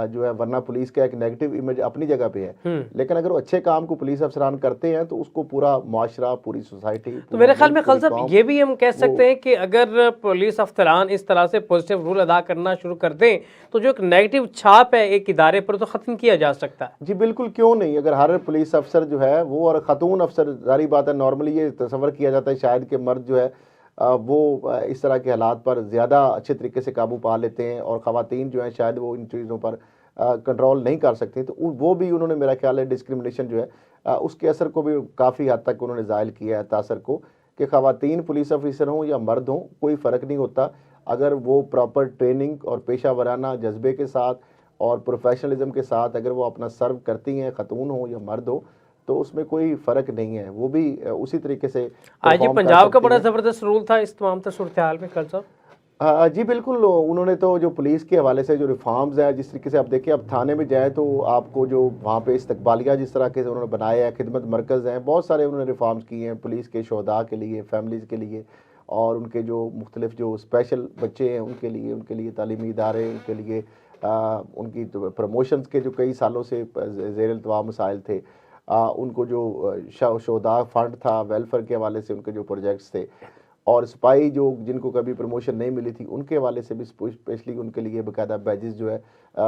जो है, वरना पुलिस का एक नेगेटिव इमेज अपनी जगह पे है लेकिन अगर वो अच्छे काम को पुलिस अफसरान करते हैं तो उसको पूरा मुआशरा, पूरी सोसाइटी, तो मेरे ख्याल में खालिद साहब ये भी हम कह सकते हैं कि अगर पुलिस अफसरान इस तरह से पॉजिटिव रोल अदा करना शुरू कर दें तो जो एक नेगेटिव छाप है एक इदारे पर तो ख़त्म किया जा सकता है। जी बिल्कुल, क्यों नहीं। अगर हर पुलिस अफसर जो है वो और ख़ातून अफसर, जारी बात है नॉर्मली ये तस्वर किया जाता है शायद कि मर्द जो है वो इस तरह के हालात पर ज़्यादा अच्छे तरीके से काबू पा लेते हैं और ख़वातीन जो हैं शायद वो इन चीज़ों पर कंट्रोल नहीं कर सकती, तो वो भी उन्होंने मेरा ख्याल है डिस्क्रिमिनेशन जो है उसके असर को भी काफ़ी हद तक उन्होंने ज़ाहिर किया है, तासर को, कि ख़वातीन पुलिस ऑफिसर हों या मर्द हों, कोई फ़र्क नहीं होता। अगर वो प्रॉपर ट्रेनिंग और पेशा वराना जज्बे के साथ और प्रोफेशनलिज्म के साथ अगर वो अपना सर्व करती हैं, ख़तून हो या मर्द हो, तो उसमें कोई फ़र्क नहीं है, वो भी उसी तरीके से आज ये परफॉर्म कर पंजाब का सकती बड़ा हैं। ज़बरदस्त रोल था इस तमाम सूरत हाल में, खल साहब। जी बिल्कुल, उन्होंने तो जो पुलिस के हवाले से जो रिफॉर्म्स हैं, जिस तरीके से आप देखिए, अब थाने में जाए तो आपको जो वहाँ पे इस्तकबालिया जिस तरह के उन्होंने बनाए हैं, खिदमत मरकज़ हैं, बहुत सारे उन्होंने रिफॉर्म्स किए हैं पुलिस के शोहदा के लिए, फैमिलीज़ के लिए, और उनके जो मुख्तलिफ जो स्पेशल बच्चे हैं उनके लिए तालीमी इदारे, उनके लिए उनकी तो प्रमोशंस के जो कई सालों से ज़ेर इल्तवा मसाइल थे, उनको जो शोहदा फंड था, वेलफेयर के हवाले से उनके जो प्रोजेक्ट्स थे, और सिपाही जो जिनको कभी प्रमोशन नहीं मिली थी उनके हवाले से भी स्पेशली उनके लिए बाकायदा बैजेस जो है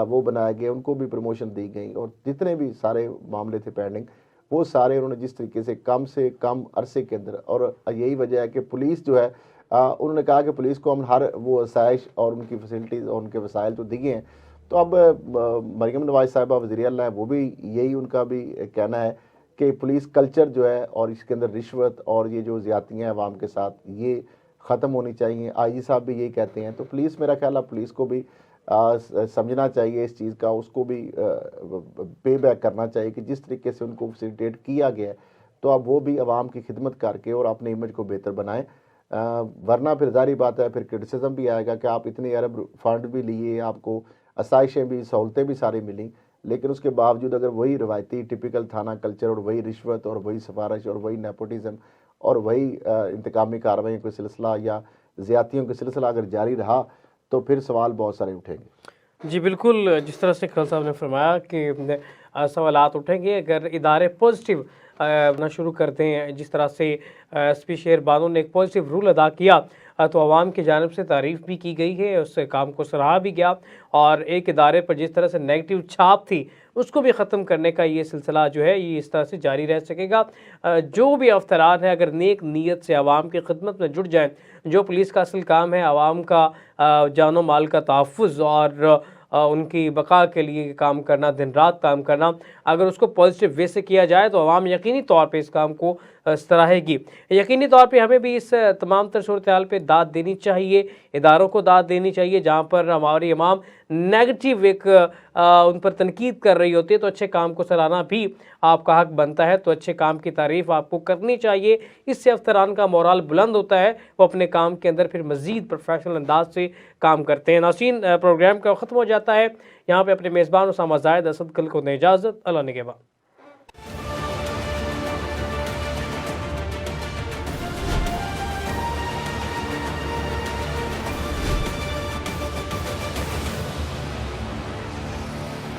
वो बनाए गए, उनको भी प्रमोशन दी गई, और जितने भी सारे मामले थे पेंडिंग, वो सारे उन्होंने जिस तरीके से कम अरसे के अंदर, और यही वजह है कि पुलिस जो है उन्होंने कहा कि पुलिस को हम हर वो आसाइश और उनकी फैसिलिटीज़ और उनके वसाइल तो दिए हैं। तो अब मरीम नवाज साहिबा वज़ीर आला है, वो भी यही उनका भी कहना है कि पुलिस कल्चर जो है और इसके अंदर रिश्वत और ये जो ज़्यादतियाँ हैं अवाम के साथ, ये ख़त्म होनी चाहिए। आईजी साहब भी यही कहते हैं। तो पुलिस, मेरा ख्याल है पुलिस को भी समझना चाहिए इस चीज़ का, उसको भी पे बैक करना चाहिए कि जिस तरीके से उनको फैसिलिटेट किया गया है, तो अब वो भी अवाम की खिदमत करके और अपने इमेज को बेहतर बनाएं। वरना फिर ज़ाहिर बात है, फिर क्रिटिसिज्म भी आएगा कि आप इतने अरब फंड भी लिए, आपको आसाइशें भी, सहूलतें भी सारी मिली, लेकिन उसके बावजूद अगर वही रवायती टिपिकल थाना कल्चर और वही रिश्वत और वही सिफारिश और वही नेपोटिज्म और वही इंतकामी कार्रवाइयों का सिलसिला या ज़्यादतियों का सिलसिला अगर जारी रहा, तो फिर सवाल बहुत सारे उठेंगे। जी बिल्कुल, जिस तरह से खल साहब ने फरमाया कि सवालात उठेंगे अगर इदारे पॉजिटिव ना शुरू करते हैं, जिस तरह से एसपी शेर बानो ने एक पॉजिटिव रूल अदा किया, तो आवाम की जानिब से तारीफ़ भी की गई है, उस काम को सराहा भी गया, और एक इदारे पर जिस तरह से नेगेटिव छाप थी उसको भी ख़त्म करने का ये सिलसिला जो है ये इस तरह से जारी रह सकेगा। जो भी अफसरान है अगर नेक नीयत से आवाम की खिदमत में जुट जाएँ, जो पुलिस का असल काम है आवाम का जानो माल का तहफ़्फ़ुज़ और उनकी बका के लिए काम करना, दिन रात काम करना, अगर उसको पॉजिटिव वे से किया जाए तो आवाम यकीनी तौर पे इस काम को सराहेगी। यकीनी तौर पे हमें भी इस तमाम तर सूरत हाल पर दाद देनी चाहिए, इदारों को दाद देनी चाहिए। जहाँ पर हमारी इमाम नेगेटिव एक उन पर तनकीद कर रही होती है, तो अच्छे काम को सराहना भी आपका हक बनता है, तो अच्छे काम की तारीफ़ आपको करनी चाहिए। इससे अफसरान का मोराल बुलंद होता है, वो अपने काम के अंदर फिर मज़ीद प्रोफेशनल अंदाज से काम करते हैं। नाज़रीन, प्रोग्राम का ख़त्म हो जाता है यहाँ पे। अपने मेज़बान उसामा ज़ाहिद असद कल को दें इजाज़त। अल्लाह निगहबान।